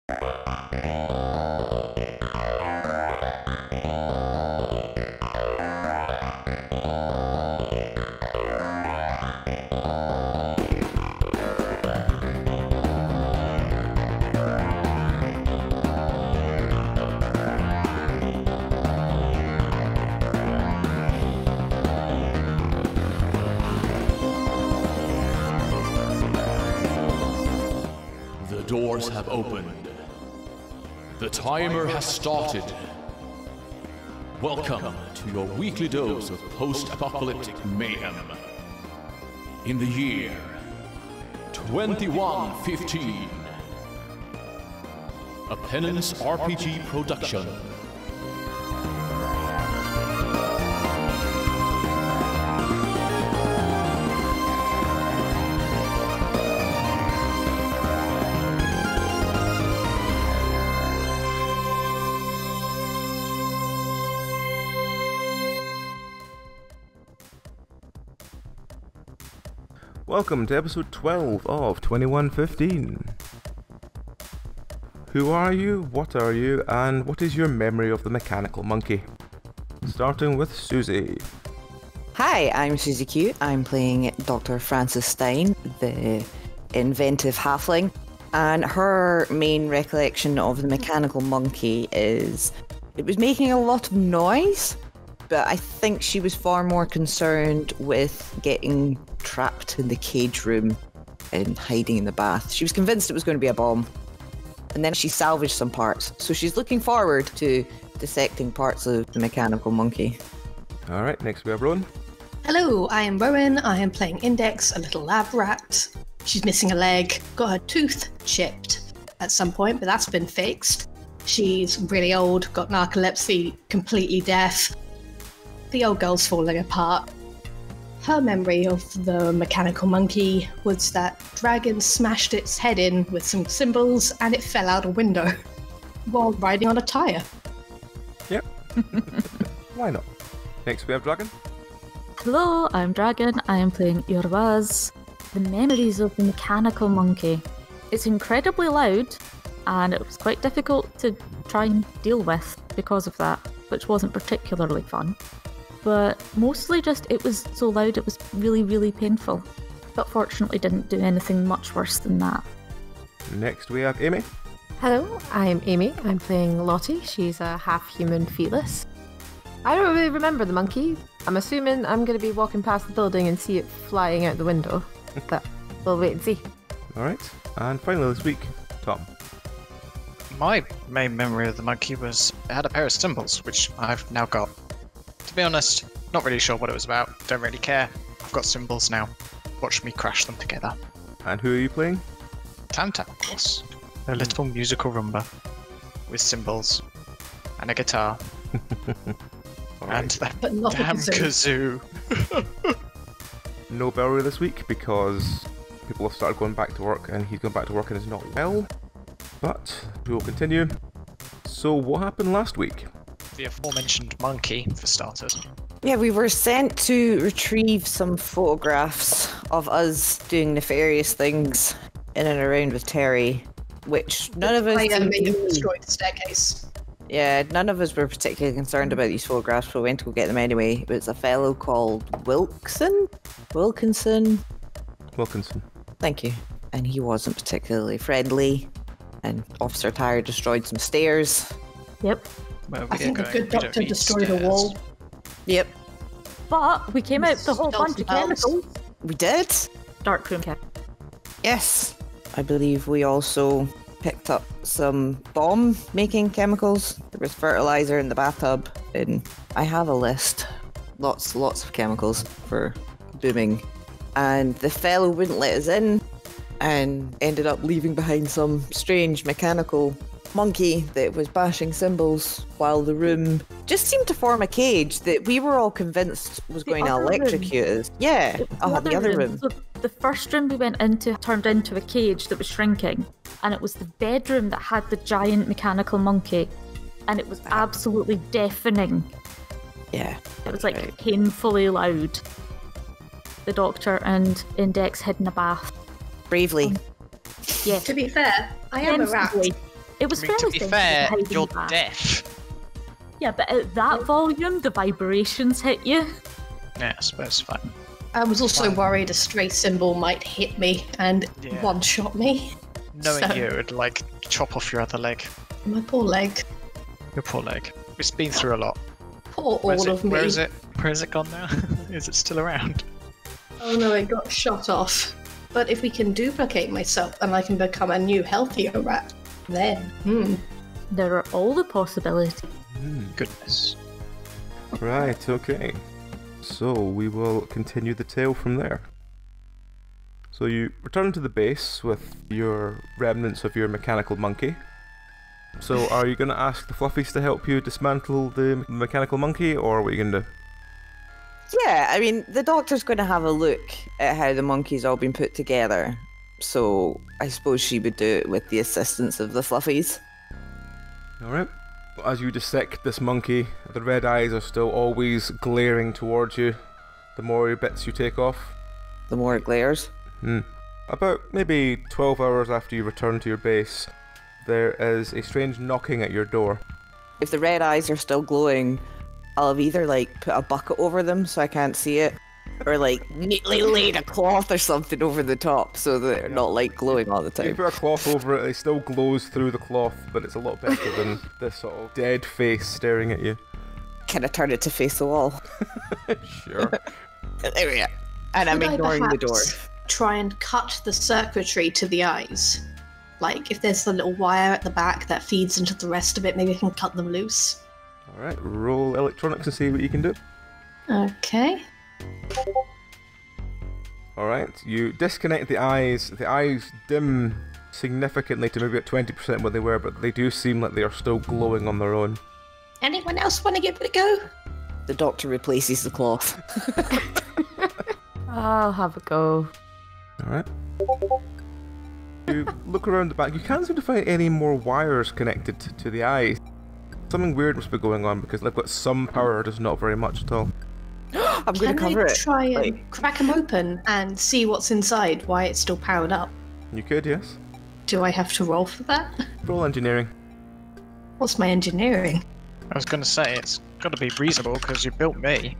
The doors have opened. The timer has started. Welcome to your weekly dose of post-apocalyptic mayhem. In the year 2115, a Penance RPG production. Welcome to episode 12 of 2115. Who are you, what are you, and what is your memory of the mechanical monkey? Starting with Susie. Hi, I'm Susie Q. I'm playing Dr. Frances Stein, the inventive halfling, and her main recollection of the mechanical monkey is it was making a lot of noise, but I think she was far more concerned with getting trapped in the cage room and hiding in the bath. She was convinced it was going to be a bomb, and then she salvaged some parts, so she's looking forward to dissecting parts of the mechanical monkey. Alright, next we have Rowan. Hello, I am Rowan. I am playing Index, a little lab rat. She's missing a leg, got her tooth chipped at some point, but that's been fixed. She's really old, got narcolepsy, completely deaf. The old girl's falling apart. Her memory of the mechanical monkey was that dragon smashed its head in with some cymbals and it fell out a window while riding on a tyre. Yep. Why not? Next we have Dragon. Hello, I'm Dragon. I am playing Urbaz. The memories of the mechanical monkey. It's incredibly loud, and it was quite difficult to try and deal with because of that, which wasn't particularly fun. But mostly just it was so loud it was really, really painful. But fortunately didn't do anything much worse than that. Next we have Amy. Hello, I'm Amy. I'm playing Lottie. She's a half-human fetus. I don't really remember the monkey. I'm assuming I'm going to be walking past the building and see it flying out the window. But we'll wait and see. Alright, and finally this week, Tom. My main memory of the monkey was it had a pair of cymbals, which I've now got. To be honest, not really sure what it was about. Don't really care. I've got cymbals now. Watch me crash them together. And who are you playing? Tantacles. A little musical rumba with cymbals and a guitar. And that But not a damn kazoo. kazoo. No Bellery this week because people have started going back to work and he's gone back to work and is not well. But we will continue. So what happened last week? The aforementioned monkey, for starters. Yeah, we were sent to retrieve some photographs of us doing nefarious things in and around with Terry, which none of us... I made him destroy the staircase. Yeah, none of us were particularly concerned about these photographs, but we went to go get them anyway. It was a fellow called Wilkinson? Wilkinson? Thank you. And he wasn't particularly friendly, and Officer Tyre destroyed some stairs. Yep. Well, I think a good doctor destroyed a wall. Yep. But we came out with a whole bunch of chemicals. We did? Darkroom chem. Yes. I believe we also picked up some bomb-making chemicals. There was fertilizer in the bathtub, and I have a list. Lots of chemicals for booming. And the fellow wouldn't let us in, and ended up leaving behind some strange mechanical monkey that was bashing cymbals while the room just seemed to form a cage that we were all convinced was going to electrocute us. Yeah, the other room. So the first room we went into turned into a cage that was shrinking, and it was the bedroom that had the giant mechanical monkey, and it was absolutely deafening. Yeah. It was like painfully loud. The doctor and Index hid in a bath. Bravely. Yeah. To be fair, I am a rat. Sensibly. It was I mean, to fairly be simple fair, hiding you're back. deaf. Yeah, but at that volume, the vibrations hit you. Yeah, I suppose it's fine. I was also Fine. worried a stray symbol might hit me and Yeah. one-shot me. Knowing So- you, it would like chop off your other leg. My poor leg. Your poor leg. It's been through a lot. Poor Where's all it, of me. Where is it? Where is it gone now? Is it still around? Oh no, it got shot off. But if we can duplicate myself and I can become a new, healthier rat, then, There are all the possibilities. Goodness. Right, okay. So we will continue the tale from there. So you return to the base with your remnants of your mechanical monkey. So are you going to ask the Fluffies to help you dismantle the mechanical monkey, or what are you going to do? Yeah, I mean, the doctor's going to have a look at how the monkey's all been put together. So I suppose she would do it with the assistance of the Fluffies. Alright. As you dissect this monkey, the red eyes are still always glaring towards you. The more bits you take off. The more it glares. About maybe 12 hours after you return to your base, there is a strange knocking at your door. If the red eyes are still glowing, I'll have either like put a bucket over them so I can't see it, or like neatly laid a cloth or something over the top so that they're not like glowing all the You time. put a cloth over it, it still glows through the cloth, but it's a lot better than this sort of dead face staring at you. Can I turn it to face the wall? Sure. There we go. And I'm Could I ignoring the door. perhaps try and cut the circuitry to the eyes? Like, if there's the little wire at the back that feeds into the rest of it, maybe I can cut them loose. Alright, roll electronics and see what you can do. Okay. Alright, you disconnect the eyes. The eyes dim significantly to maybe at 20% what they were, but they do seem like they are still glowing on their own. Anyone else want to give it a go? The doctor replaces the cloth. I'll have a go. Alright. You look around the back, you can't seem to find any more wires connected to the eyes. Something weird must be going on because they've got some power, just not very much at all. I'm going to Can cover I it. try and like- crack them open and see what's inside, why it's still powered up? You could, yes. Do I have to roll for that? Roll engineering. What's my engineering? I was going to say, it's got to be reasonable because you built me.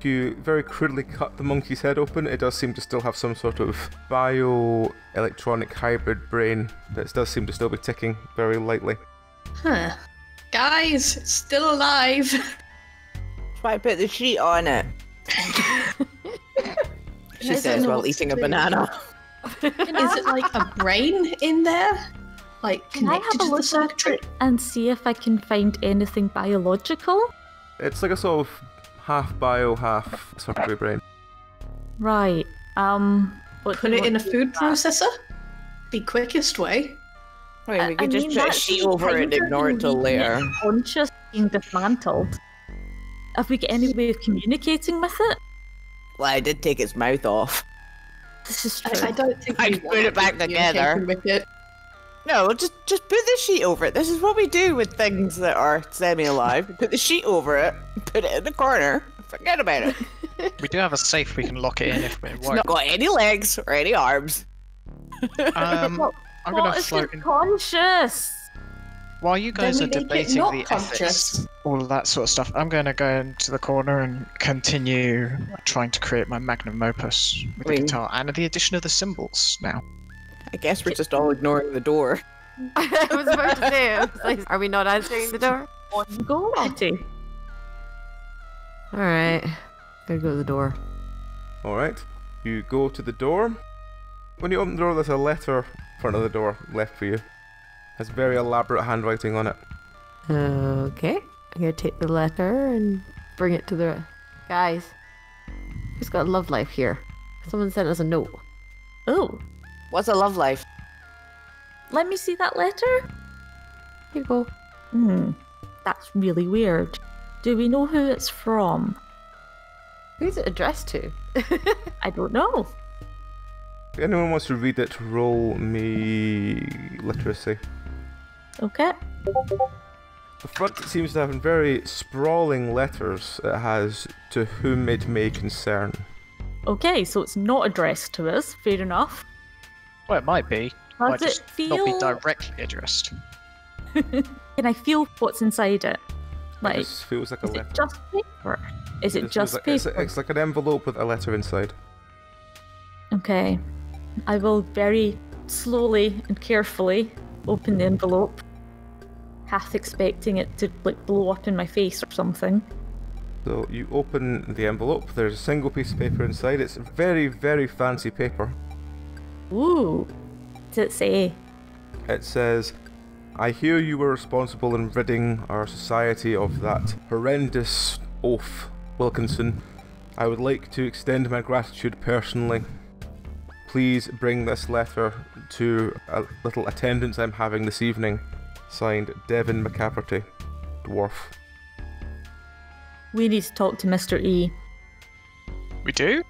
You very crudely cut the monkey's head open. It does seem to still have some sort of bio-electronic hybrid brain that does seem to still be ticking very lightly. Huh. Guys, it's still alive. Try to put the sheet on it. She I don't says know while what eating to a do. banana. Is it like a brain in there? Like Can I connected have a to the look at circuitry? it and see if I can find anything biological? It's like a sort of half bio, half circuitry brain. Right. What Put it in a food processor? Be quickest way. I mean, we could just mean, put a that sheet seems over it and kind of ignore it till later. convenient, Conscious being dismantled. Have we got any way of communicating with it? Well, I did take its mouth off. This is true. I don't think I we could put want it back communication together. with it. No, just put the sheet over it. This is what we do with things that are semi-alive. Put the sheet over it, put it in the corner, forget about it. We do have a safe we can lock it in if it It's won't. not got any legs or any arms. I'm What going to if float it's in. conscious? While you guys are Then we make it debating not the conscious. ethics, all of that sort of stuff, I'm going to go into the corner and continue trying to create my magnum opus with the Wing. guitar and the addition of the cymbals now. I guess we're just all ignoring the door. I was about to say, I was like, are we not answering the door? Go, Lottie. Alright. Gotta go to the door. Alright, you go to the door. When you open the door, there's a letter in front of the door left for you. Has very elaborate handwriting on it. Okay. I'm gonna take the letter and bring it to the guys. Who's got a love life here? Someone sent us a note. Oh, What's a love life? let me see that letter. Here you go. That's really weird. Do we know who it's from? Who's it addressed to? I don't know. If anyone wants to read it, roll me literacy. Okay. The front seems to have in very sprawling letters. It has "to whom it may concern." Okay, so it's not addressed to us. Fair enough. Well, it might be. Might Does just it feel? not be directly addressed. Can I feel what's inside it? Like, This feels like a is letter. it just paper? Is it This feels just like, paper? it's like an envelope with a letter inside. Okay. I will very slowly and carefully open the envelope, half expecting it to like blow up in my face or something. So you open the envelope, there's a single piece of paper inside. It's very, very fancy paper. Ooh. What does it say? It says, I hear you were responsible in ridding our society of that horrendous oaf, Wilkinson. I would like to extend my gratitude personally. Please bring this letter to a little attendance I'm having this evening. Signed, Devin McCafferty, dwarf. We need to talk to Mr. E. We do?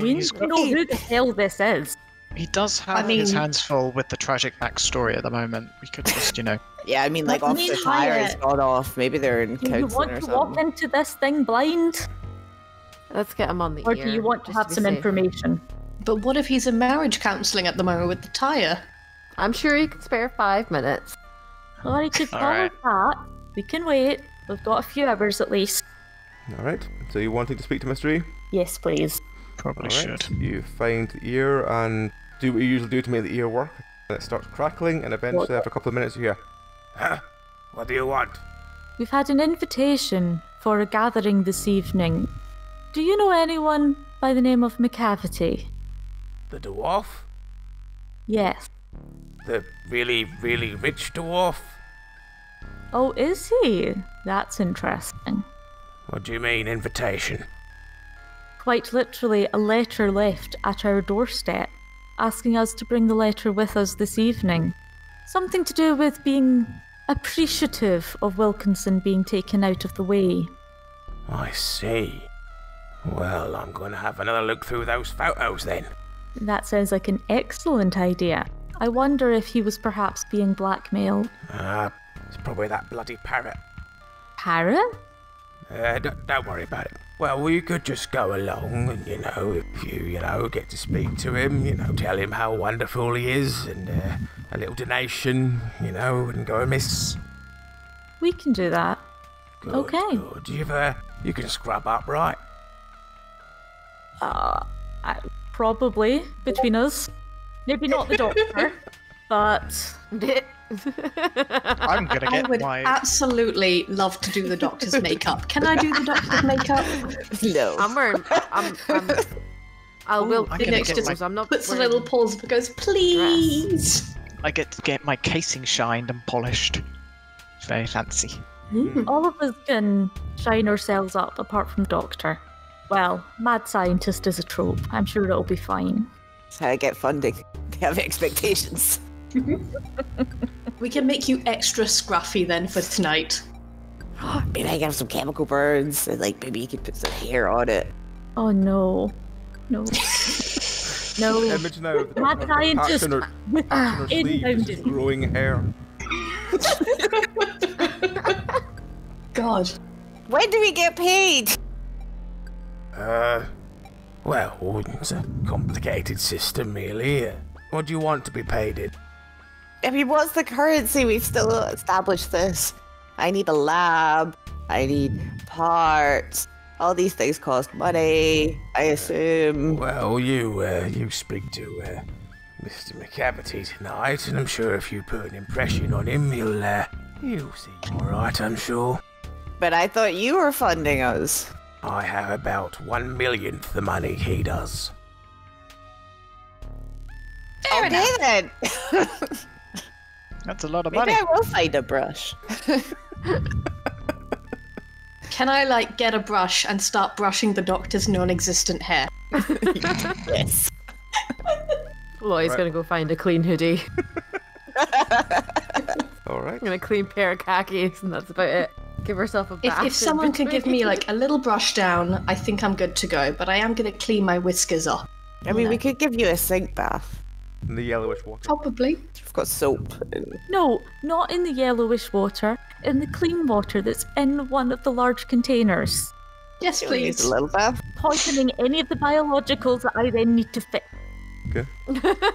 We He's need to know who the hell this is. He does have I mean- his hands full with the tragic backstory at the moment. We could just, Yeah, I mean, like, Let off me the try tire has it. gone off. Maybe they're in Do you counselling want or to walk something. into this thing blind? Let's get him on the Or ear. do you want to just have be some safe. information? But what if he's in marriage counselling at the moment with the tyre? I'm sure he can spare 5 minutes. Or you could call Alright. it that. We can wait. We've got a few hours at least. Alright, so you wanting to speak to Mr. E? Yes, please. probably Alright, should. you find the ear and do what you usually do to make the ear work. And it starts crackling, and eventually after a couple of minutes you hear, Huh? What do you want? We've had an invitation for a gathering this evening. Do you know anyone by the name of McCavity? The dwarf? Yes. The really, really rich dwarf? Oh, is he? That's interesting. What do you mean, invitation? Quite literally, a letter left at our doorstep, asking us to bring the letter with us this evening. Something to do with being appreciative of Wilkinson being taken out of the way. I see. Well, I'm going to have another look through those photos then. That sounds like an excellent idea. I wonder if he was perhaps being blackmailed. It's probably that bloody parrot. Parrot? Don't worry about it. Well, we could just go along and, if you, get to speak to him, tell him how wonderful he is and a little donation, wouldn't go amiss. We can do that. Good, Okay. Good. You can scrub up, right? Probably, between us. Maybe not the doctor, but... I'm gonna I get would my. absolutely love to do the doctor's makeup. Can I do the doctor's makeup? No. I'm wearing. I will. I'm The gonna next get just my. I'm not. puts a wearing- little pause but goes, please. I get to get my casing shined and polished. It's very fancy. All of us can shine ourselves up, apart from Doctor. Well, mad scientist is a trope. I'm sure it'll be fine. That's how I get funding. They have expectations. We can make you extra scruffy then for tonight. Maybe I can have some chemical burns, and maybe you could put some hair on it. Oh no. No. No. Image now of the Mad scientist action or with sleeve, inbound. just growing hair. God. When do we get paid? Well, it's a complicated system, really. What do you want to be paid in? I mean, what's the currency? We've still established this. I need a lab. I need parts. All these things cost money, I assume. Well, you speak to Mr. McCavity tonight, and I'm sure if you put an impression on him, he'll seem all right, I'm sure. But I thought you were funding us. I have about 1/1,000,000th the money he does. Fair Okay enough. then. That's a lot of Maybe money. I will find a brush. Can I get a brush and start brushing the doctor's non-existent hair? Yes. Well, he's gonna go find a clean hoodie. All right. And a clean pair of khakis, and that's about it. Give herself a bath. If someone could give me a little brush down, I think I'm good to go. But I am going to clean my whiskers off. I mean, we could give you a sink bath. In the yellowish water. Probably. We've got soap. And... No, not in the yellowish water. In the clean water that's in one of the large containers. Yes, It needs please. a little bath. Poisoning any of the biologicals that I then need to fix. Okay.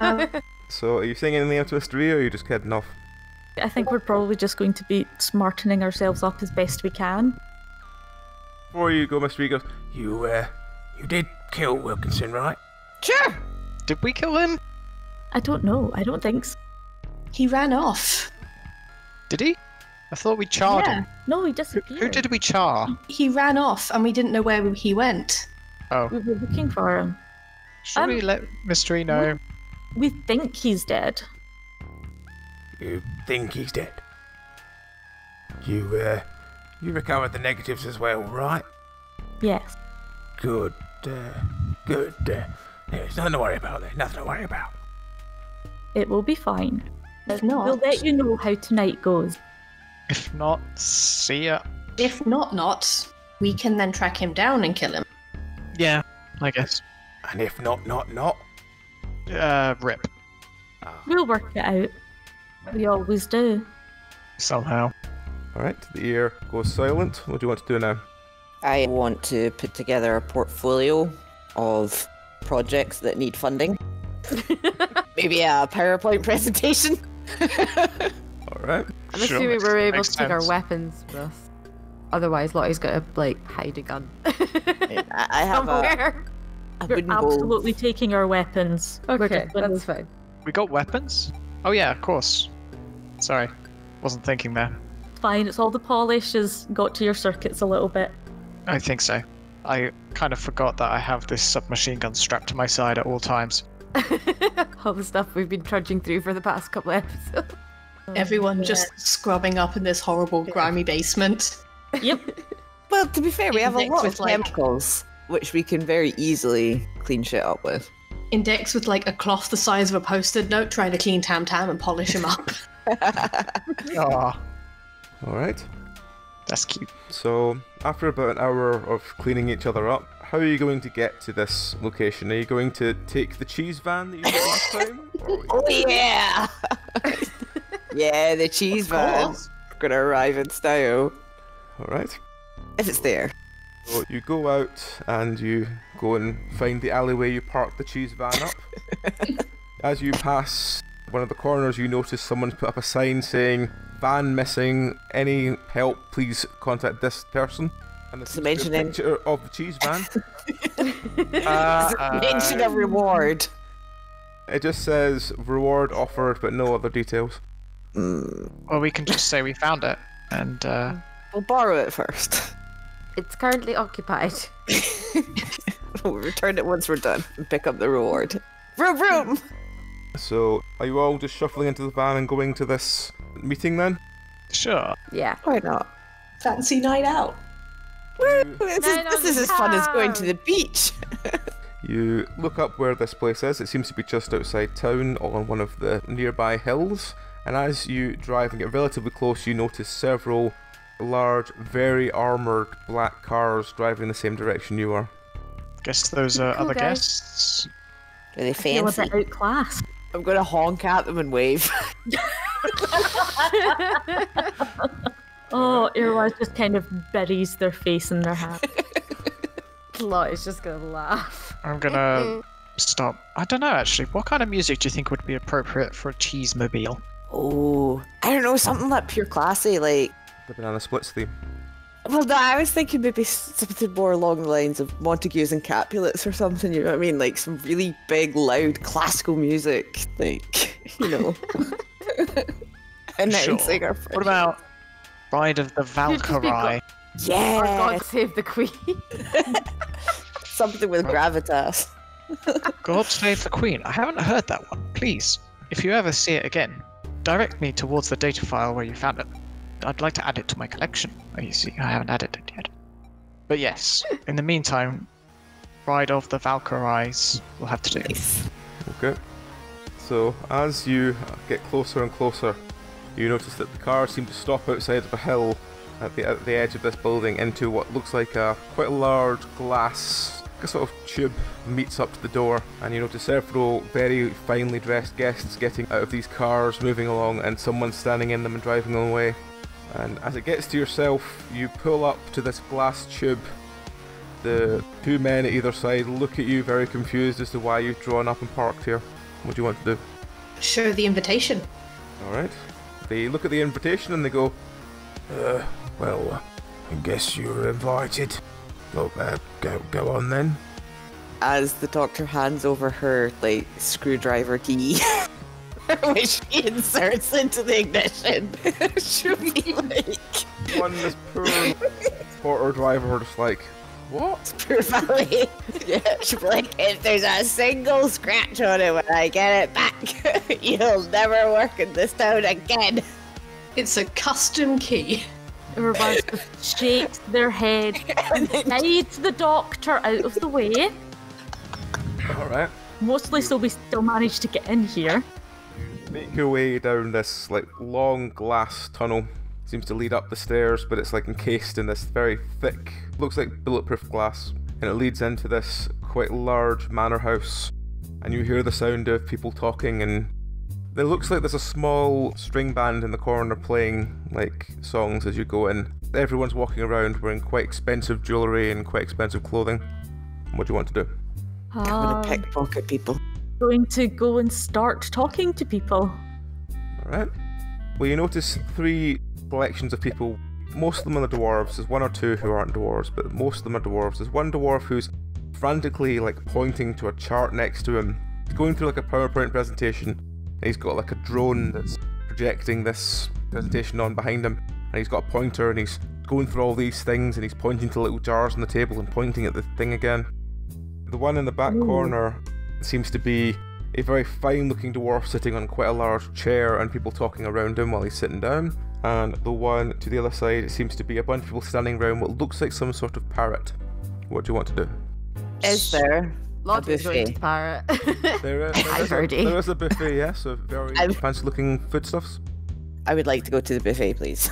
Um, So, are you saying anything else to Mr. E, or are you just heading off? I think we're probably just going to be smartening ourselves up as best we can. Before you go, Mr. E goes, You did kill Wilkinson, right? Sure. Did we kill him? I don't know. I don't think so. He ran off. Did he? I thought we charred him. No, he disappeared. Who did we char? He ran off and we didn't know where he went. Oh. We were looking for him. Should we let Mr. E know? We think he's dead. You think he's dead? You recovered the negatives as well, right? Yes. Good. Good. There's nothing to worry about there. Nothing to worry about. It will be fine. If not, We'll let you know how tonight goes. If not, see ya. If not, we can then track him down and kill him. Yeah, I guess. And if not. Rip. We'll work it out. We always do. Somehow. Alright, the ear goes silent. What do you want to do now? I want to put together a portfolio of projects that need funding. Maybe a PowerPoint presentation. Alright. I'm Sure, assuming we're able makes to take our sense. weapons with us. Otherwise, Lottie's got to, like, hide a gun. I have a Somewhere. We're wooden bowl. absolutely taking our weapons. We're Okay, just gonna- that's fine. We got weapons? Oh yeah, of course. Sorry. Wasn't thinking there. Fine, it's all the polish has got to your circuits a little bit. I think so. I kind of forgot that I have this submachine gun strapped to my side at all times. All the stuff we've been trudging through for the past couple episodes. Everyone just scrubbing up in this horrible, grimy basement. Yep. Well, to be fair, we have a Index lot with, of like- chemicals, which we can very easily clean shit up with. Index with like a cloth the size of a post-it note trying to clean Tam Tam and polish him up. Ah, Alright. that's cute. So, after about an hour of cleaning each other up, how are you going to get to this location? Are you going to take the cheese van that you did last time? Or- Oh yeah! Yeah, the cheese van. course. Gonna arrive in style. Alright. If it's there. So you go out and you go and find the alleyway you parked the cheese van up. As you pass one of the corners, you notice someone's put up a sign saying, "Van missing, any help, please contact this person." And this Does it is mention a any- picture of the cheese van. Mention a reward. It just says, "Reward offered," but no other details. Well, we can just say we found it, and We'll borrow it first. It's currently occupied. We'll return it once we're done and pick up the reward. Vroom vroom! So, are you all just shuffling into the van and going to this meeting then? sure. Yeah. Why not? Fancy night out. Woo! This is as fun as going to town. the beach. You look up where this place is. It seems to be just outside town, on one of the nearby hills. And as you drive and get relatively close, you notice several large, very armoured black cars driving in the same direction you are. Guess those are Cool other guys. guests. Are they Feel a fancy? bit outclassed. I'm gonna honk at them and wave. Oh, Irwaz just kind of buries their face in their hat. Lottie's just gonna laugh. I'm gonna stop. I don't know actually. What kind of music do you think would be appropriate for a cheese mobile? Oh, I don't know, something like pure classy, like. The Banana Splits theme. Well, no, I was thinking maybe something more along the lines of Montagues and Capulets or something, you know what I mean? Like some really big, loud classical music, like, you know. Announcing our What about Ride of the You'd just be Valkyrie? Or Yeah, God Save the Queen. something with gravitas. God Save the Queen. I haven't heard that one. Please, if you ever see it again, direct me towards the data file where you found it. I'd like to add it to my collection. Oh, you see, I haven't added it yet. But yes, in the meantime, Ride of the Valkyries will have to do. Nice. Okay. So, as you get closer and closer, you notice that the cars seem to stop outside of a hill at the edge of this building into what looks like a quite a large glass, a sort of tube meets up to the door, and you notice several very finely dressed guests getting out of these cars, moving along, and someone standing in them and driving them away. And as it gets to yourself, you pull up to this glass tube. The two men at either side look at you very confused as to why you've drawn up and parked here. What do you want to do? show the invitation. Alright. They look at the invitation and they go, Well, I guess you're invited. Well, go on then. As the doctor hands over her, like, screwdriver key, which she inserts into the ignition, she'll be like... this poor porter driver just like, what? Poor Valley. Yeah, she'll be like, if there's a single scratch on it when I get it back, you'll never work in this town again. It's a custom key. Everybody just shakes their head and guides the doctor out of the way. Alright. Mostly so we still manage to get in here. Make your way down this like long glass tunnel. Seems to lead up the stairs, but it's like encased in this very thick, looks like bulletproof glass. And it leads into this quite large manor house. And you hear the sound of people talking, and it looks like there's a small string band in the corner playing like songs as you go in. Everyone's walking around wearing quite expensive jewellery and quite expensive clothing. What do you want to do? I'm gonna pickpocket people. Going to go and start talking to people. Alright. Well, you notice 3 collections of people. Most of them are the dwarves. There's 1 or 2 who aren't dwarves, but most of them are dwarves. There's one dwarf who's frantically like pointing to a chart next to him. He's going through like a PowerPoint presentation, and he's got like a drone that's projecting this presentation on behind him, and he's got a pointer, and he's going through all these things, and he's pointing to little jars on the table and pointing at the thing again. The one in the back corner seems to be a very fine-looking dwarf sitting on quite a large chair and people talking around him while he's sitting down. And the one to the other side, it seems to be a bunch of people standing around what looks like some sort of parrot. What do you want to do? Is there Lottie's a going buffet? to parrot. There is a buffet, yes, so very fancy-looking foodstuffs. I would like to go to the buffet, please.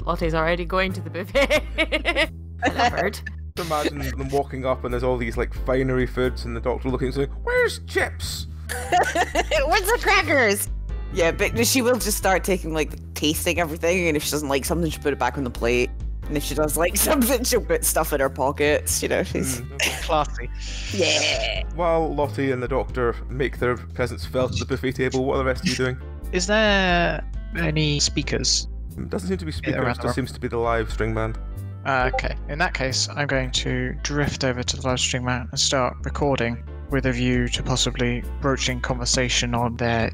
Lottie's already going to the buffet. I heard. Imagine them walking up and there's all these like finery foods, and the doctor looking and saying, "Where's chips? Where's the crackers?" Yeah, but she will just start taking like tasting everything, and if she doesn't like something, she'll put it back on the plate. And if she does like something, she'll put stuff in her pockets. You know, she's Classy. yeah. While Lottie and the doctor make their presence felt at the buffet table, what are the rest of you doing? Is there any speakers? It doesn't seem to be speakers, around it the just seems to be the live string band. Okay, in that case, I'm going to drift over to the live stream mount and start recording with a view to possibly broaching conversation on their,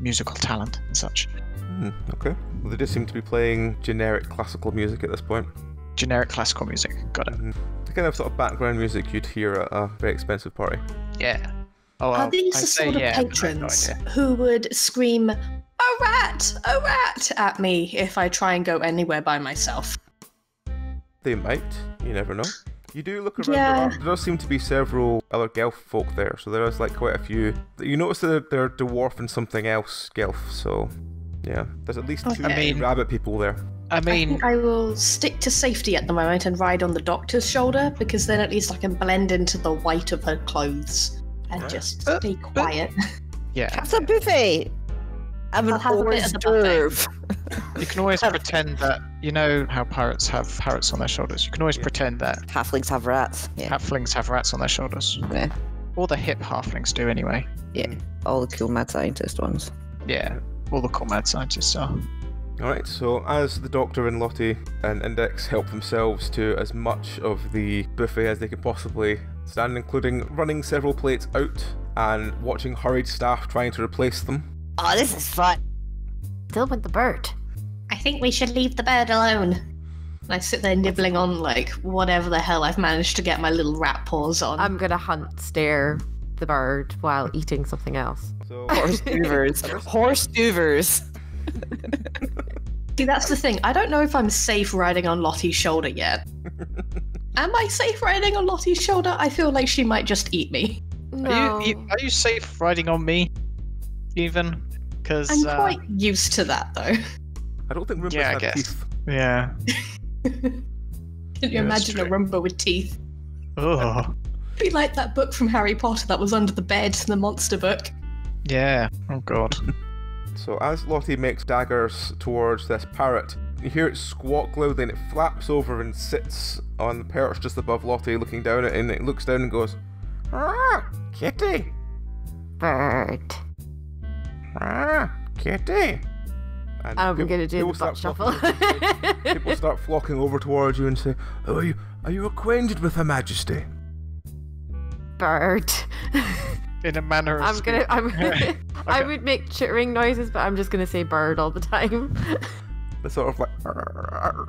musical talent and such. Okay. Well, they just seem to be playing generic classical music at this point. Generic classical music, got it. The kind of sort of background music you'd hear at a very expensive party. Yeah. Oh, Are these the sort of patrons who would scream, "A rat! A rat!" at me if I try and go anywhere by myself? They might. You never know. You do look around. Yeah. There does seem to be several other Gelf folk there, so there is like quite a few. You notice that they're dwarf and something else Gelf, so yeah. There's at least 2 rabbit people there. I mean, I will stick to safety at the moment and ride on the doctor's shoulder, because then at least I can blend into the white of her clothes and just stay quiet. yeah. It's a buffet. I'm an I'll have a bit hors of the buffet. d'oeuvre. You can always pretend that, you know how pirates have parrots on their shoulders. You can always pretend that Halflings have rats. Yeah. halflings have rats on their shoulders. Yeah. All the hip halflings do anyway. Yeah. All the cool mad scientist ones. Yeah, all the cool mad scientists are. Alright, so as the Doctor and Lottie and Index help themselves to as much of the buffet as they can possibly stand, including running several plates out and watching hurried staff trying to replace them. Oh, this is fun. Still with the bird. I think we should leave the bird alone. And I sit there nibbling on, like, whatever the hell I've managed to get my little rat paws on. I'm gonna stare the bird while eating something else. So Horse doovers. Horse doovers. See, that's the thing. I don't know if I'm safe riding on Lottie's shoulder yet. Am I safe riding on Lottie's shoulder? I feel like she might just eat me. No. Are you safe riding on me? Even? Because I'm quite used to that, though. I don't think Roomba's Yeah, I have guess. teeth. Yeah. Can you Yeah, that's imagine a true. Roomba with teeth? Oh. Be like that book from Harry Potter that was under the bed, the monster book. Yeah. Oh god. So as Lottie makes daggers towards this parrot, you hear it squawk loudly and it flaps over and sits on the perch just above Lottie, looking down at it, and it looks down and goes, "Ah, kitty! Bird. Ah, Kitty. And I'm gonna do the butt shuffle. People start flocking over towards you and say, Oh, are you acquainted with Her Majesty? Bird. In a manner of I would make chittering noises, but I'm just gonna say bird all the time. the sort of like,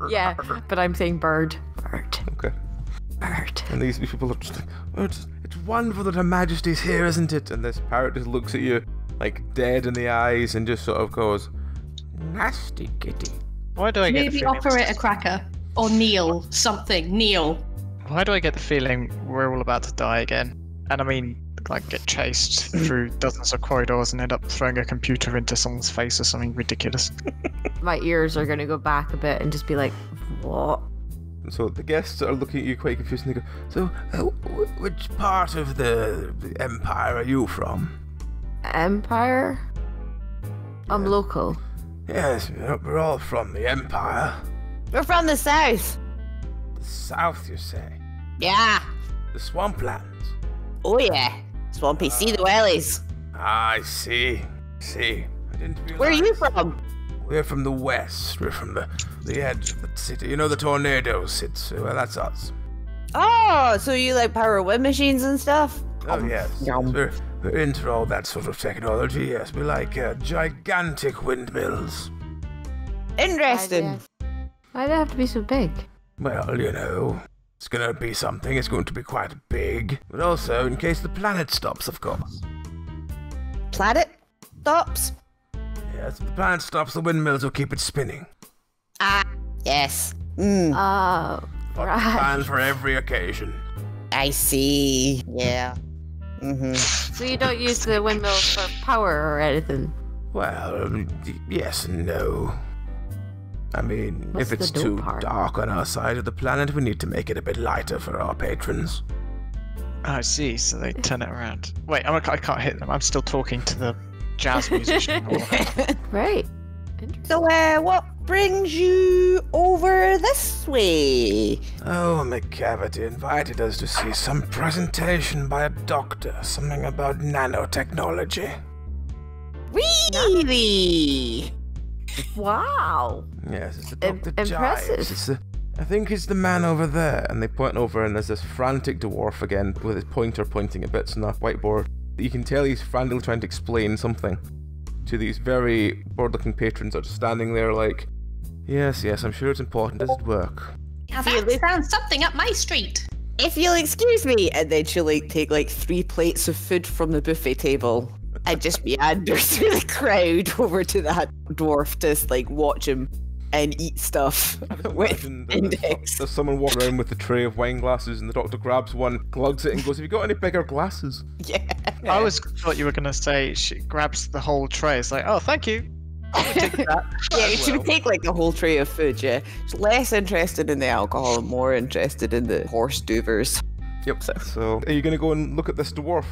Yeah, but I'm saying bird. Bird. okay. Bird. And these people are just like, Oh, it's wonderful that Her Majesty's here, isn't it? and this parrot just looks at you like dead in the eyes and just sort of goes, Nasty kitty. Why do I get the Maybe feeling offer it a cracker. Or kneel. Something. Kneel. Why do I get the feeling we're all about to die again? And I mean, like, get chased through dozens of corridors and end up throwing a computer into someone's face or something ridiculous. My ears are gonna go back a bit and just be like, what? and so the guests are looking at you quite confused and they go, So, which part of the Empire are you from? Empire? I'm local. Yes, we're all from the Empire. We're from the south. The South, you say? Yeah. The Swamplands. Oh yeah. Swampy, see the wellies. I see. I didn't realize. Where are you from? We're from the west. We're from the edge of the city. You know the tornado sits. Well, that's us. Oh, so you like power wind machines and stuff? Oh, yes. Yum. We're into all that sort of technology, yes. We like gigantic windmills. Interesting. Why'd they have to be so big? Well, you know, it's going to be something. It's going to be quite big. But also, in case the planet stops, of course. Planet stops? Yes, if the planet stops, the windmills will keep it spinning. Ah, yes. Mm, Oh, right. Plans for every occasion. I see. Yeah. Mm-hmm. So you don't use the windmills for power or anything? Well, yes and no. I mean, What's if it's the too dope part? dark on our side of the planet, we need to make it a bit lighter for our patrons. I see, so they turn it around. Wait, I can't hit them. I'm still talking to the jazz musician. Right. So, what brings you over this way? Oh, McCavity invited us to see some presentation by a doctor, something about nanotechnology. Really? Wow. Yes, it's the Dr. Impressive. Jives. I think it's the man over there. and they point over and there's this frantic dwarf again with his pointer pointing at bits on the whiteboard. You can tell he's frantically trying to explain something to these very bored-looking patrons that are just standing there like, yes, I'm sure it's important. Does it work? Now that sounds something up my street. If you'll excuse me, and then she'll take 3 plates of food from the buffet table and just meander through the crowd over to that dwarf to watch him and eat stuff with Imagine Index. there's someone walking around with a tray of wine glasses and the doctor grabs one, glugs it and goes, have you got any bigger glasses? Yeah. I always thought you were going to say she grabs the whole tray. It's like, oh, thank you. I'll take that. Yeah, she would take a whole tray of food, yeah. She's less interested in the alcohol and more interested in the horse duvers. Yep. So, are you going to go and look at this dwarf?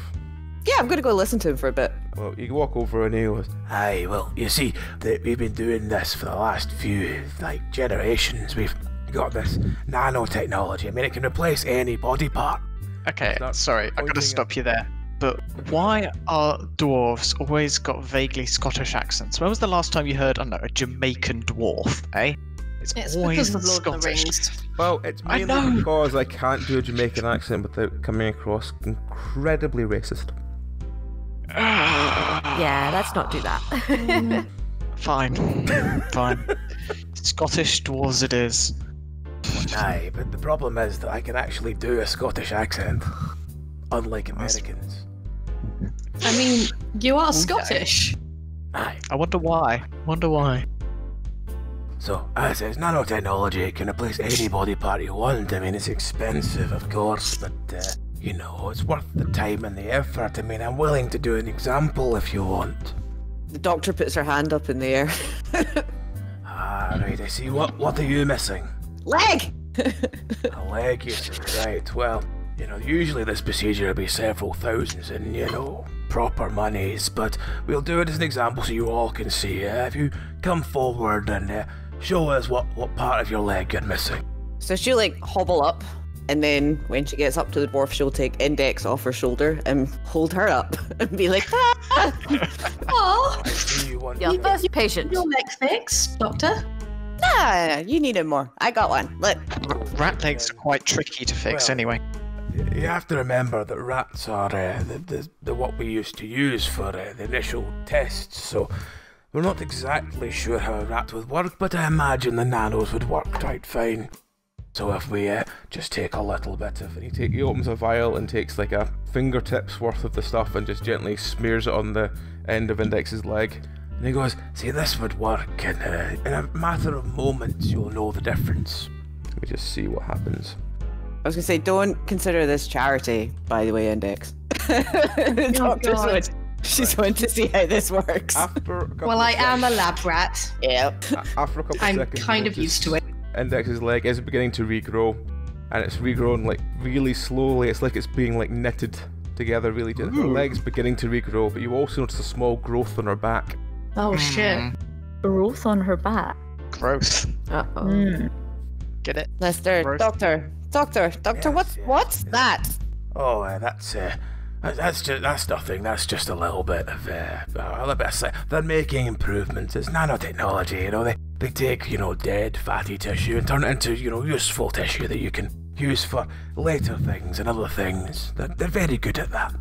Yeah, I'm going to go listen to him for a bit. Well, you walk over and he goes, Aye, well, you see, we've been doing this for the last few, generations. We've got this nanotechnology. I mean, it can replace any body part. Okay, Start sorry, I've got pointing to stop you there. But why are dwarves always got vaguely Scottish accents? When was the last time you heard, I don't know, a Jamaican dwarf, eh? It's always because of Lord of the Scottish. Rings. well, it's I mainly know. because I can't do a Jamaican accent without coming across incredibly racist. Yeah, let's not do that. Fine. Scottish dwarves it is. Aye, but the problem is that I can actually do a Scottish accent, unlike Americans. I mean, you are Scottish. Aye. I wonder why. So, as it says, nanotechnology can replace any body part you want. I mean, it's expensive, of course, but, it's worth the time and the effort. I mean, I'm willing to do an example if you want. The doctor puts her hand up in the air. Ah, right, I see. What are you missing? Leg! A leg, yes, right. Well, usually this procedure will be several thousands in, proper monies, but we'll do it as an example so you all can see. If you come forward and show us what part of your leg you're missing. So she'll hobble up And then when she gets up to the dwarf, she'll take Index off her shoulder and hold her up and be like, ah! Oh, Yeah, first patient. your leg fixed, Doctor. Nah, you need it more. I got one. Look. Rat legs are quite tricky to fix anyway. You have to remember that rats are the what we used to use for the initial tests, so we're not exactly sure how a rat would work, but I imagine the nanos would work quite fine. So if we just take a little bit of it. He opens a vial and takes like a fingertip's worth of the stuff and just gently smears it on the end of Index's leg. And he goes, see, this would work, and in a matter of moments you'll know the difference. Let me just see what happens. I was going to say, don't consider this charity, by the way, Index. She's going to see how this works. After a couple Well, of I am a seconds- lab rat. Yep. After a couple I'm of seconds, kind you of notice used to it. Index's leg is beginning to regrow, and it's regrown like really slowly. It's like it's being like knitted together really. Her leg's beginning to regrow, but you also notice a small growth on her back. Oh, shit. Growth on her back. Growth. Uh-oh. Get it? Lester, Growth. Doctor, Yes, what's that? Oh, that's nothing. That's just a little bit of they're making improvements. It's nanotechnology, you know. They take, dead fatty tissue and turn it into, useful tissue that you can use for later things and other things. They're very good at that.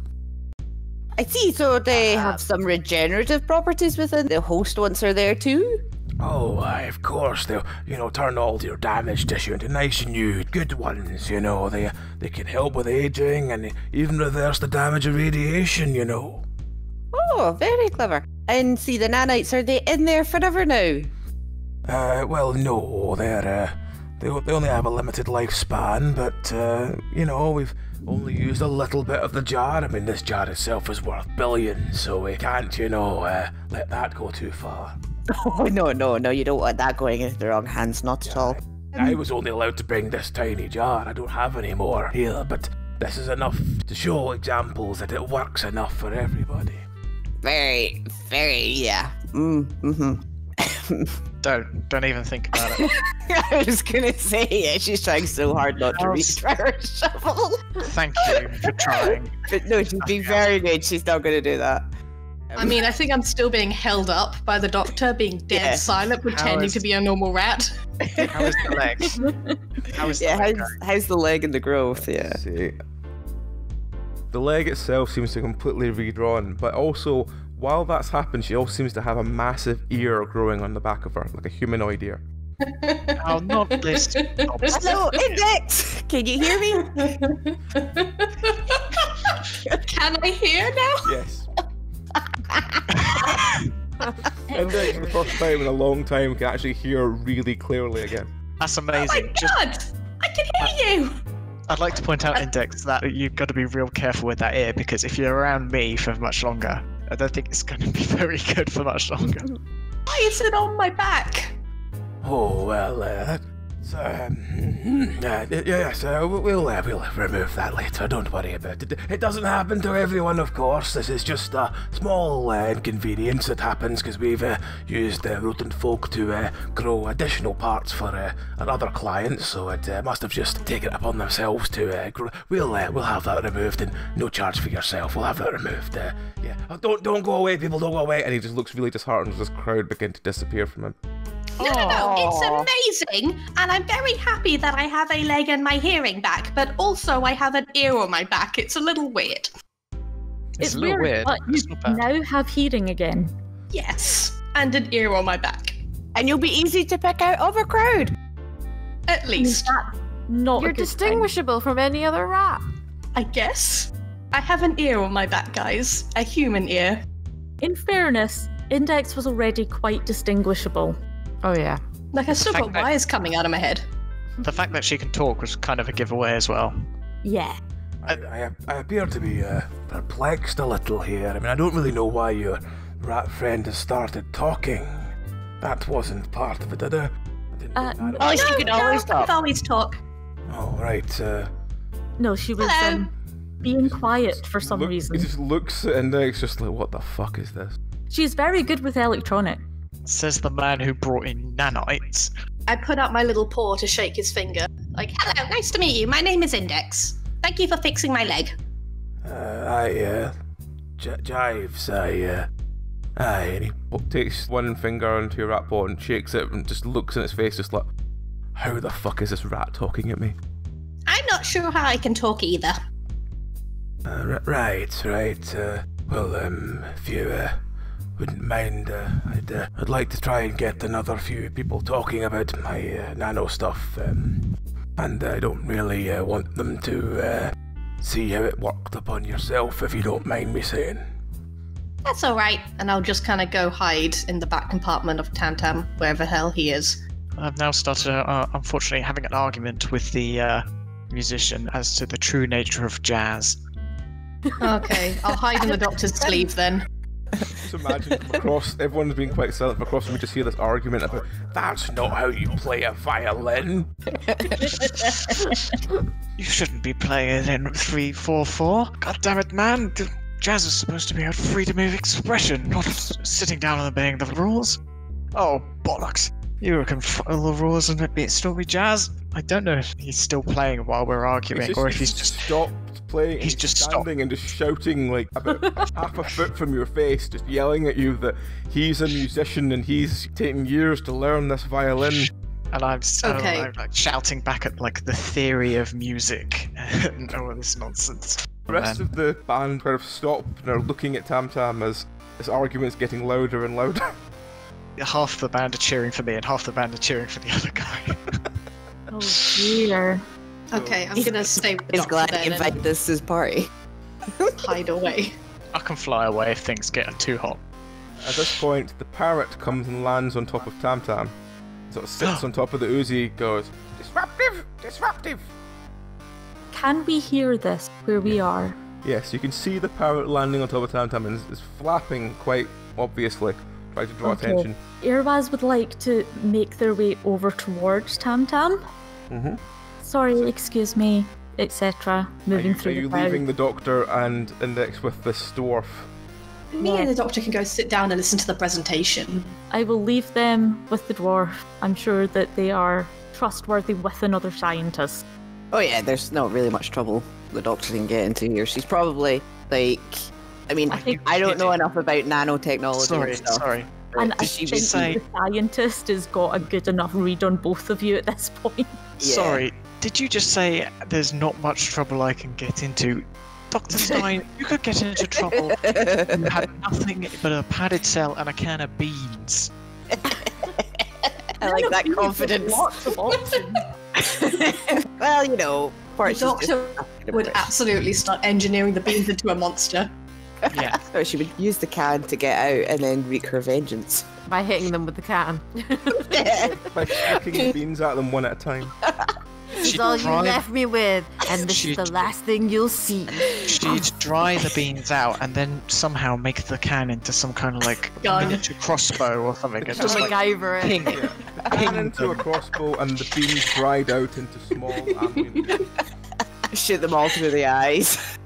I see, so they have some regenerative properties within the host once they're there too? Oh, of course, they'll, turn all your damaged tissue into nice new, good ones, They can help with aging and even reverse the damage of radiation, Oh, very clever. And see, the nanites, are they in there forever now? Well, no, they only have a limited lifespan, but, we've only used a little bit of the jar. I mean, this jar itself is worth billions, so we can't, let that go too far. Oh, no, you don't want that going into the wrong hands, not at all. I was only allowed to bring this tiny jar. I don't have any more here, but this is enough to show examples that it works enough for everybody. Very, yeah. Mm-hmm. Don't even think about it. I was gonna say, yeah, she's trying so hard not to reach for her shovel. Thank you for trying. But no, she's being very good. She's not gonna do that. I mean, I think I'm still being held up by the doctor, being dead silent, pretending to be a normal rat. How is the leg? How's the leg and the growth? Yeah. Let's see. The leg itself seems to completely redrawn, but also, while that's happened, she also seems to have a massive ear growing on the back of her, like a humanoid ear. Oh, not this. Hello, Index! Can you hear me? Can I hear now? Yes. Index, for the first time in a long time, can actually hear really clearly again. That's Oh my amazing. god! I can hear you! I'd like to point out, Index, that you've got to be real careful with that ear, because if you're around me for much longer, I don't think it's going to be very good for much longer. Why is it on my back? Oh, well, yes, we'll remove that later, don't worry about it. It doesn't happen to everyone, of course. This is just a small inconvenience that happens because we've used rodent folk to grow additional parts for other clients, so it must have just taken it upon themselves to grow. We'll have that removed, and no charge for yourself. We'll have that removed. Yeah. Oh, don't go away, people, don't go away. And he just looks really disheartened as this crowd begin to disappear from him. No, it's amazing, and I'm very happy that I have a leg and my hearing back, but also I have an ear on my back. It's a little weird. It's a little weird. But you It's not bad. now have hearing again. Yes, and an ear on my back. And you'll be easy to pick out of a crowd. At least, That's not You're a good distinguishable from any other rat. I guess. I have an ear on my back, guys. A human ear. thing. In fairness, Index was already quite distinguishable. Oh yeah. Like, I still fact got that- wires coming out of my head. The fact that she can talk was kind of a giveaway as well. Yeah. I appear to be perplexed a little here. I mean, I don't really know why your rat friend has started talking. That wasn't part of it, did I? Oh, she can always I talk. can always talk. Oh, right. No, she was Hello. being quiet for some reason. He just looks at Index, just like, what the fuck is this? She's very good with electronic. Says the man who brought in nanites. I put out my little paw to shake his finger, Like, hello, nice to meet you. My name is Index. Thank you for fixing my leg. Jives, and he takes one finger onto your rat paw and shakes it and just looks in its face just like, how the fuck is this rat talking at me? I'm not sure how I can talk either. Right. Well, if you wouldn't mind, I'd like to try and get another few people talking about my nano stuff, and I don't really want them to see how it worked upon yourself, if you don't mind me saying. That's all right. And I'll just kind of go hide in the back compartment of Tam, wherever the hell he is. I've now started, unfortunately, having an argument with the musician as to the true nature of jazz. Okay, I'll hide in the doctor's sleeve then. Just imagine from across, everyone's been quite silent from across, and we just hear this argument about, that's not how you play a violin. You shouldn't be playing it in 3/4/4. God damn it, man. Jazz is supposed to be about freedom of expression, not sitting down and obeying the rules. Oh, bollocks. You can follow the rules and it still be jazz? I don't know if he's still playing while we're arguing, or if he's just stopped playing. He's just standing and just shouting like about half a foot from your face, just yelling at you that he's a musician and he's taken years to learn this violin. And I'm like shouting back at like the theory of music and all this nonsense. The rest of the band kind of stop and are looking at Tam as this argument's getting louder and louder. Half the band are cheering for me and half the band are cheering for the other guy. Oh dear. Okay, I'm gonna stay with the He's doctor glad then he invited us to his party. and hide away. I can fly away if things get too hot. At this point, the parrot comes and lands on top of Tam. Sort of sits on top of the Uzi, goes, disruptive! Can we hear this where we are? Yes, you can see the parrot landing on top of Tam and is flapping quite obviously, trying to draw attention. Irwaz would like to make their way over towards Tam. Mm-hmm. Sorry, excuse me, etc. Moving through Are you the crowd. leaving the doctor and Index with this dwarf? Me and the doctor can go sit down and listen to the presentation. I will leave them with the dwarf. I'm sure that they are trustworthy with another scientist. Oh yeah, there's not really much trouble the doctor can get into here. She's probably like, I mean, I don't know enough about nanotechnology and stuff. Sorry. And I Did think say- the scientist has got a good enough read on both of you at this point. Yeah. Sorry, did you just say there's not much trouble I can get into? Dr. Stein, you could get into trouble. You had nothing but a padded cell and a can of beans. I like that confidence. Lots of options. Well, you know, The parts doctor would absolutely start engineering the beans into a monster. Yeah. So she would use the can to get out and then wreak her vengeance. By hitting them with the can. By flicking the beans at them one at a time. This is all you left me with, and this is the last thing you'll see. She'd dry the beans out and then somehow make the can into some kind of like Gun. miniature crossbow or something. And just like MacGyver it. ping it. Pan into a crossbow and the beans dried out into small ammunition. Shoot them all through the eyes.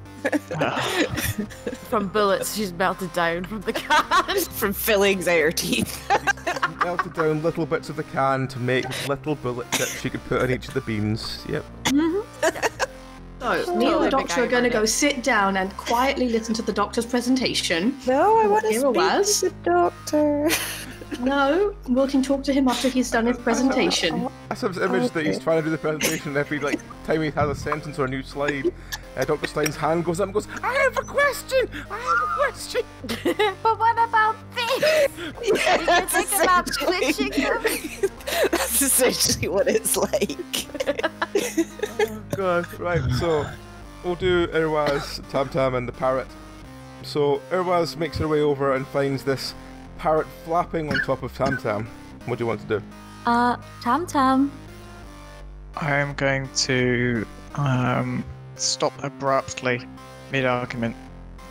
From bullets, she's melted down from the can. From fillings out her teeth. Melted down little bits of the can to make little bullet tips she could put on each of the beans. Yep. So, me and Totally the doctor are going to MacGyvered go it. sit down and quietly listen to the doctor's presentation. No, I want to Here speak was. to the doctor. No, we can talk to him after he's done his presentation. I have this image that he's trying to do the presentation every time he has a sentence or a new slide. Dr. Stein's hand goes up and goes, I have a question! But what about this? Yeah, Did you think about glitching them? That's essentially what it's like. Oh god, right, so we'll do Irwaz, Tam and the parrot. So Irwaz makes her way over and finds this parrot flapping on top of Tam. What do you want to do? Tam. I'm going to stop abruptly mid-argument,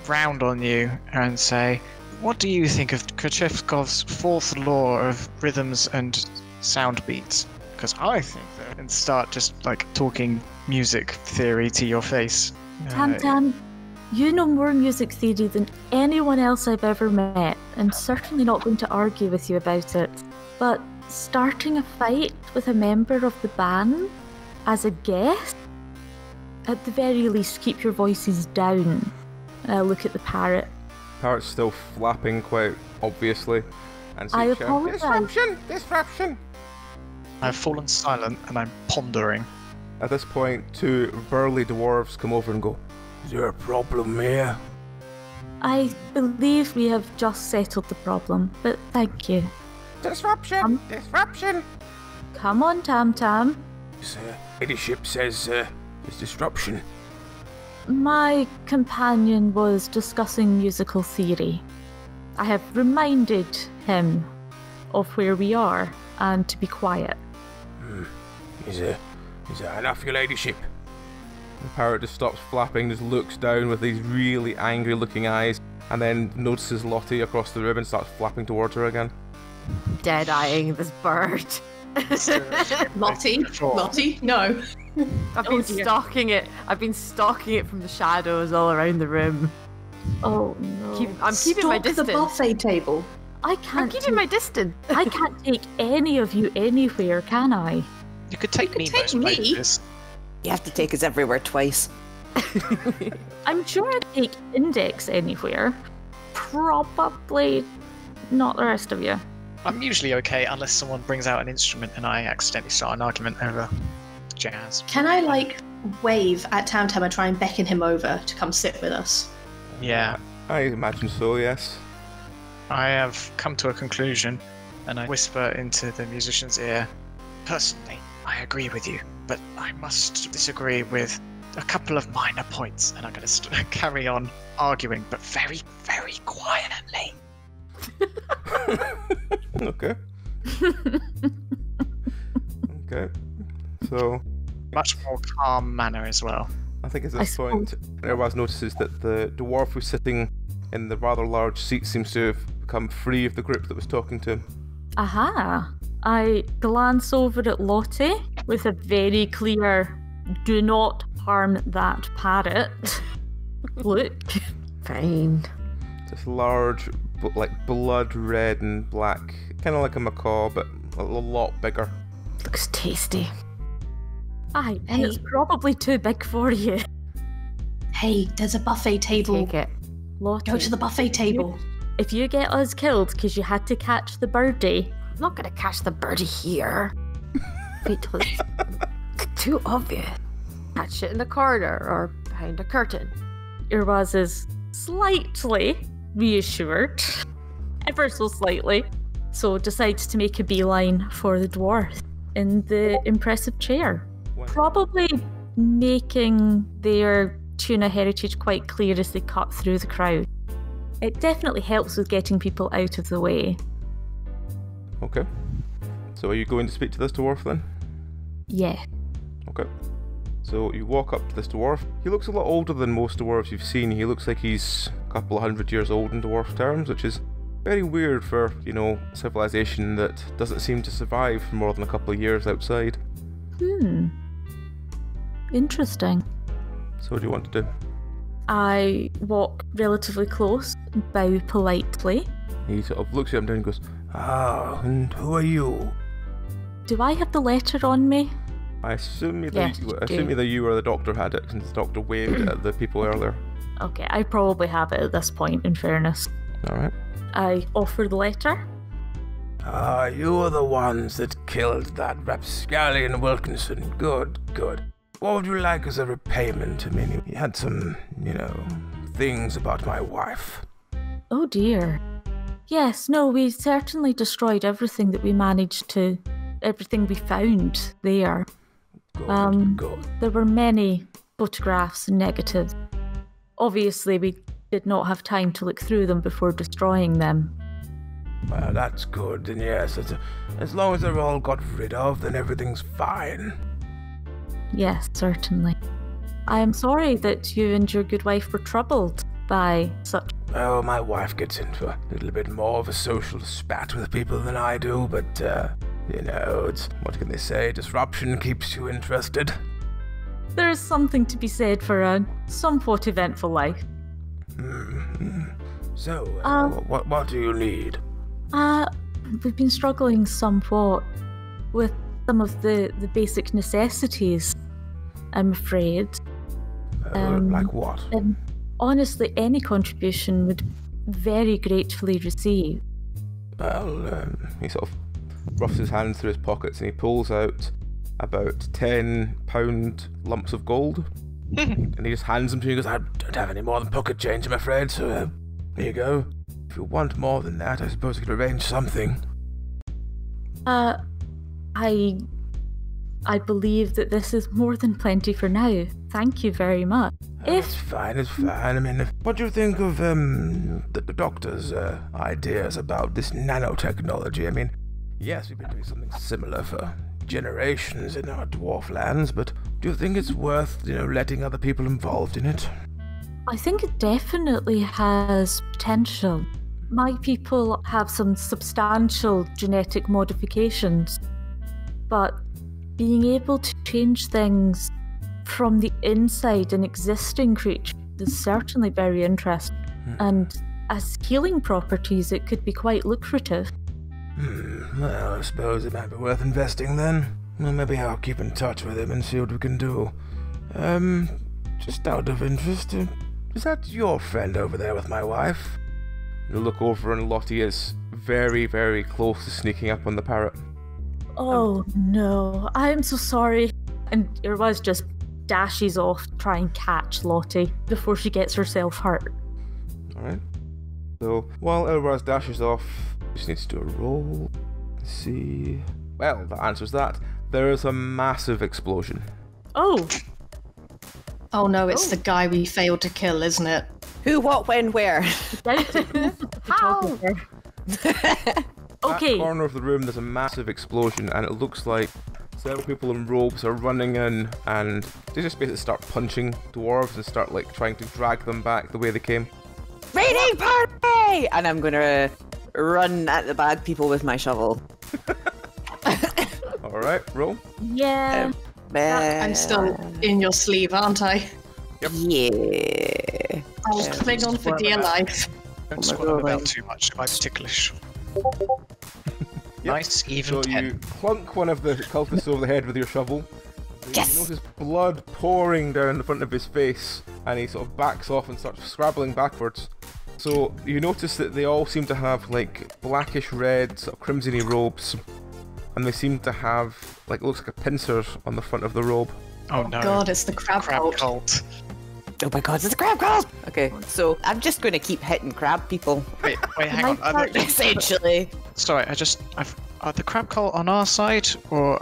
round on you, and say, what do you think of Krachevskov's fourth law of rhythms and sound beats? Because I think that, and start just like talking music theory to your face. Tam, you know more music theory than anyone else I've ever met. I'm certainly not going to argue with you about it. But starting a fight with a member of the band? as a guest, at the very least, keep your voices down. Look at the parrot. Parrot's still flapping quite obviously. And I keeps shouting, apologize. Disruption! I've fallen silent and I'm pondering. At this point, two burly dwarves come over and go, Is there a problem here? I believe we have just settled the problem, but thank you. Disruption! Disruption! Come on, Tam Tam. Sir, ladyship says there's disruption. My companion was discussing musical theory. I have reminded him of where we are and to be quiet. Is that enough, your ladyship? the parrot just stops flapping, just looks down with these really angry looking eyes, and then notices Lottie across the room and starts flapping towards her again. Dead-eyeing this bird. Lottie, no. I've been stalking it. I've been stalking it from the shadows all around the room. Oh no. I'm keeping my Stalk distance. the buffet table. I'm keeping my distance. I can't take any of you anywhere, can I? You could take me take most me? places. You have to take us everywhere twice. I'm sure I'd take Index anywhere. Probably not the rest of you. I'm usually okay unless someone brings out an instrument and I accidentally start an argument over jazz. Can I, wave at Tam Tam and try and beckon him over to come sit with us? Yeah, I imagine so, yes. I have come to a conclusion and I whisper into the musician's ear. Personally, I agree with you, but I must disagree with a couple of minor points, and I'm going to carry on arguing, but very, very quietly. Okay. Okay. So, Much more calm manner as well. I think at this point, Erwaz notices that the dwarf who's sitting in the rather large seat seems to have become free of the grip that was talking to him. Aha! I glance over at Lottie with a very clear, do not harm that parrot look. Fine. This large, blood red and black, kind of like a macaw, but a lot bigger. Looks tasty. Aye, and it's probably too big for you. Hey, there's a buffet table. Take it. Lottie, Go to the buffet table. if you get us killed because you had to catch the birdie, I'm not gonna catch the birdie here. Wait till it's too obvious. Catch it in the corner or behind a curtain. Irwaz is slightly reassured, ever so slightly, so decides to make a beeline for the dwarf in the impressive chair. Probably making their tuna heritage quite clear as they cut through the crowd. It definitely helps with getting people out of the way. Okay. So are you going to speak to this dwarf then? Yeah. Okay. So you walk up to this dwarf. He looks a lot older than most dwarves you've seen. He looks like he's a couple of 100 years old in dwarf terms, which is very weird for, civilization that doesn't seem to survive for more than a couple of years outside. Interesting. So what do you want to do? I walk relatively close, bow politely. He sort of looks at him down and goes, Ah, and who are you? Do I have the letter on me? I assume either, Yes, you do. either you or the doctor had it, since the doctor waved it at the people earlier. Okay, I probably have it at this point, in fairness. Alright. I offer the letter. Ah, you are the ones that killed that rapscallion Wilkinson. Good, good. What would you like as a repayment? I mean, you had some, things about my wife. Oh dear. Yes, no, we certainly destroyed everything that we managed to... everything we found there. Good, good. There were many photographs and negatives. Obviously, we did not have time to look through them before destroying them. Well, that's good, and yes, as long as they're all got rid of, then everything's fine. Yes, certainly. I am sorry that you and your good wife were troubled by such... Oh, my wife gets into a little bit more of a social spat with people than I do, but, it's... what can they say? Disruption keeps you interested. There is something to be said for a somewhat eventful life. So, what do you need? We've been struggling somewhat with some of the basic necessities, I'm afraid. Like what? Honestly, any contribution would very gratefully receive. Well, he sort of roughs his hands through his pockets and he pulls out about £10 lumps of gold. And he just hands them to you and goes, I don't have any more than pocket change, I'm afraid, so here you go. If you want more than that, I suppose we could arrange something. I believe that this is more than plenty for now. Thank you very much. It's fine. I mean, what do you think of the doctor's ideas about this nanotechnology? I mean, yes, we've been doing something similar for generations in our dwarf lands, but do you think it's worth, letting other people involved in it? I think it definitely has potential. My people have some substantial genetic modifications, but being able to change things from the inside in existing creatures is certainly very interesting. And as healing properties, it could be quite lucrative. Well, I suppose it might be worth investing then. Well, maybe I'll keep in touch with him and see what we can do. Just out of interest, is that your friend over there with my wife? You look over and Lottie is very, very close to sneaking up on the parrot. Oh no, I'm so sorry. And Irwaz just dashes off to try and catch Lottie before she gets herself hurt. Alright. So, while Irwaz dashes off, just needs to do a roll. Let's see. Well, that answers that. There is a massive explosion. Oh! Oh no, it's the guy we failed to kill, isn't it? Who, what, when, where? How? Okay. At the corner of the room, there's a massive explosion, and it looks like several people in robes are running in, and they just basically start punching dwarves and start trying to drag them back the way they came. Raiding party! And I'm gonna run at the bad people with my shovel. Alright, roll. Yeah. I'm still in your sleeve, aren't I? Yep. Yeah. I'll cling on for dear life. Don't squirm about too much, it might be ticklish. Nice, even So 10. you clunk one of the cultists over the head with your shovel. Yes! You notice blood pouring down the front of his face, and he sort of backs off and starts scrabbling backwards. So you notice that they all seem to have blackish red, sort of crimsony robes, and they seem to have it looks like a pincer on the front of the robe. Oh no. God, it's the crab cult. cult. Oh my god, it's a crab cult! Okay, so I'm just gonna keep hitting crab people. Wait, hang on. Essentially. Sorry, are the crab cult on our side, or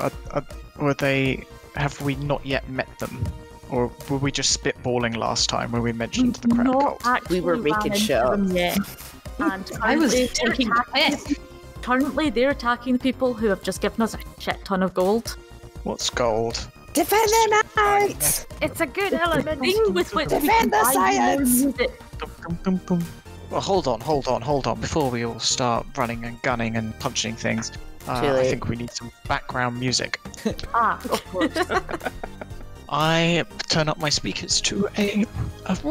have we not yet met them? Or were we just spitballing last time when we mentioned the crab cult? Actually We were making ran shit up. into them yet. And I was currently taking they're the piss. Currently, they're attacking the people who have just given us a shit ton of gold. What's gold? Defend the night! It's a good element. Thing with which we Defend the can buy more science! music. Well, hold on. Before we all start running and gunning and punching things, I Chilly. think we need some background music. Of course. I turn up my speakers to a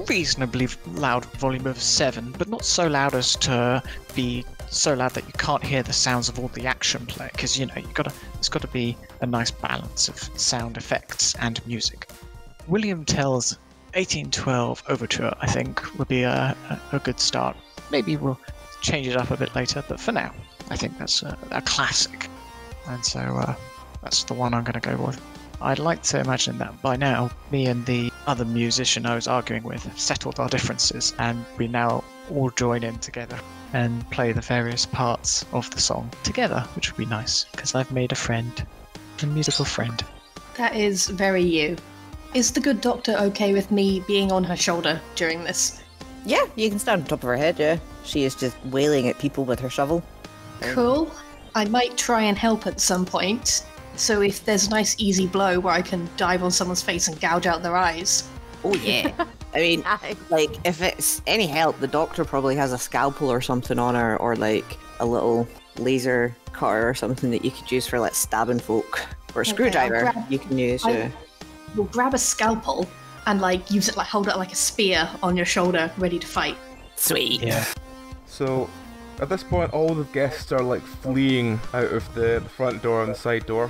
reasonably loud volume of 7, but not so loud as to be so loud that you can't hear the sounds of all the action play, because there's got to be a nice balance of sound effects and music. William Tell's 1812 Overture, I think, would be a good start. Maybe we'll change it up a bit later, but for now, I think that's a classic, and so that's the one I'm going to go with. I'd like to imagine that by now, me and the other musician I was arguing with have settled our differences, and we now all join in together and play the various parts of the song together, which would be nice, because I've made a musical friend. That is very you. Is the good doctor okay with me being on her shoulder during this? Yeah, you can stand on top of her head, yeah. She is just wailing at people with her shovel. Cool. I might try and help at some point. So if there's a nice easy blow where I can dive on someone's face and gouge out their eyes. Oh yeah. I mean, if it's any help, the doctor probably has a scalpel or something on her, or a little laser cutter or something that you could use for stabbing folk. Or a screwdriver you can use, yeah. We'll grab a scalpel and use it, hold it like a spear on your shoulder, ready to fight. Sweet. Yeah. So, at this point, all the guests are fleeing out of the front door and the side door.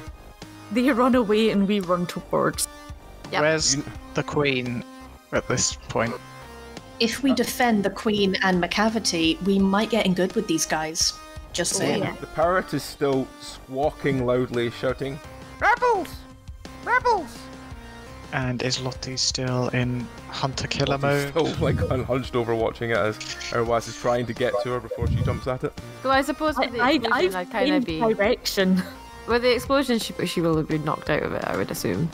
They run away and we run towards. Yep. Where's the queen at this point? If we defend the Queen and McCavity, we might get in good with these guys. Just saying. yeah. The parrot is still squawking loudly, shouting, "Rebels! Rebels!" And is Lottie still in hunter-killer He's mode? still like hunched over watching it as Erwaz is trying to get to her before she jumps at it. So I suppose with the explosion, I'd kind of be... direction. With the explosion, she will have been knocked out of it, I would assume.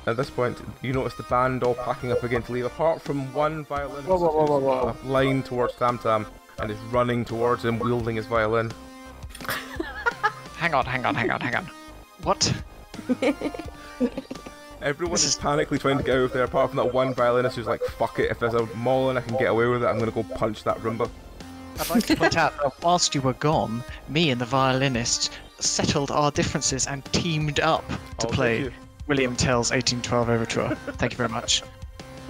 At this point, you notice the band all packing up again to leave, apart from one violinist who's line towards Tam Tam and is running towards him, wielding his violin. Hang on. What? Everyone is panically trying to get out of there, apart from that one violinist who's like, fuck it, if there's a mall and I can get away with it, I'm gonna go punch that Roomba. I'd like to point out that whilst you were gone, me and the violinist settled our differences and teamed up to play William Tell's 1812 Overture. Thank you very much.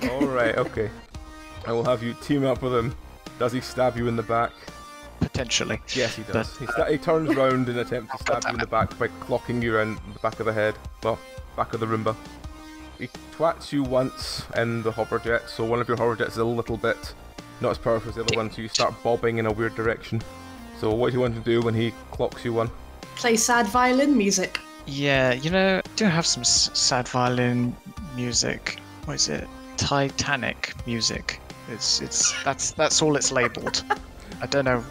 Alright, okay. I will have you team up with him. Does he stab you in the back? Potentially. Yes, he does. He turns round and attempts to stab you in the back by clocking you around the back of the head. Well, back of the Roomba. He twats you once in the hover jet, so one of your hover jets is a little bit not as powerful as the other one, so you start bobbing in a weird direction. So what do you want to do when he clocks you one? Play sad violin music. Yeah, you know, I do have some sad violin music. What is it? Titanic music. That's all it's labelled. I don't know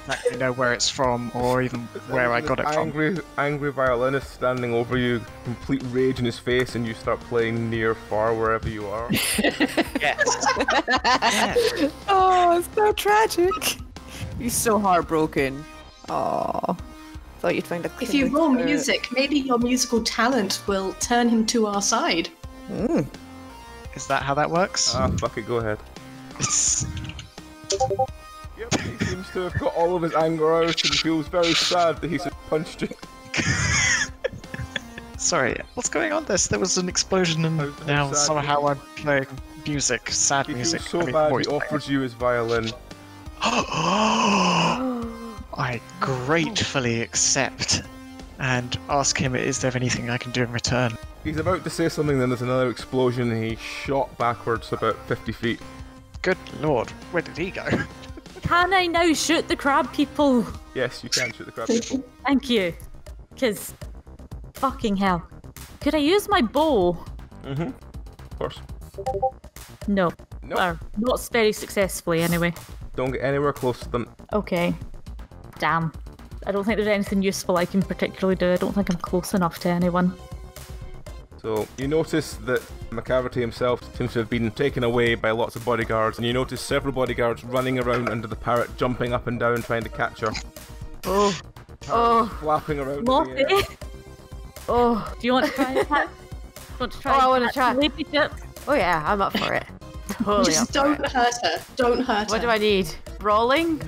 exactly where it's from or even where I got it from. Angry violinist standing over you, complete rage in his face, and you start playing near far wherever you are. Yes. Yeah. Oh, it's so tragic. He's so heartbroken. Oh, thought you'd find a. If you roll music, maybe your musical talent will turn him to our side. Mm. Is that how that works? Ah, fuck it, go ahead. Yep, he seems to have got all of his anger out and feels very sad that he's punched you. Sorry, what's going on? There was an explosion and now somehow I'm playing music, sad music. He feels so bad he offers you his violin. I gratefully accept and ask him, is there anything I can do in return? He's about to say something, then there's another explosion and he's shot backwards about 50 feet. Good lord, where did he go? Can I now shoot the crab people? Yes, you can shoot the crab people. Thank you. Because, fucking hell. Could I use my bow? Mm-hmm. Of course. No. Nope. Or not very successfully, anyway. Don't get anywhere close to them. Okay. Damn. I don't think there's anything useful I can particularly do. I don't think I'm close enough to anyone. So you notice that McCavity himself seems to have been taken away by lots of bodyguards, and you notice several bodyguards running around under the parrot, jumping up and down, trying to catch her. Oh. Flapping around in Lottie? the air. Oh. Do you want to try and catch? Want to try? I want to try. Lady ship? Oh yeah, I'm up for it. Totally Just up for don't it. hurt her. Don't hurt What her. do I need? Brawling?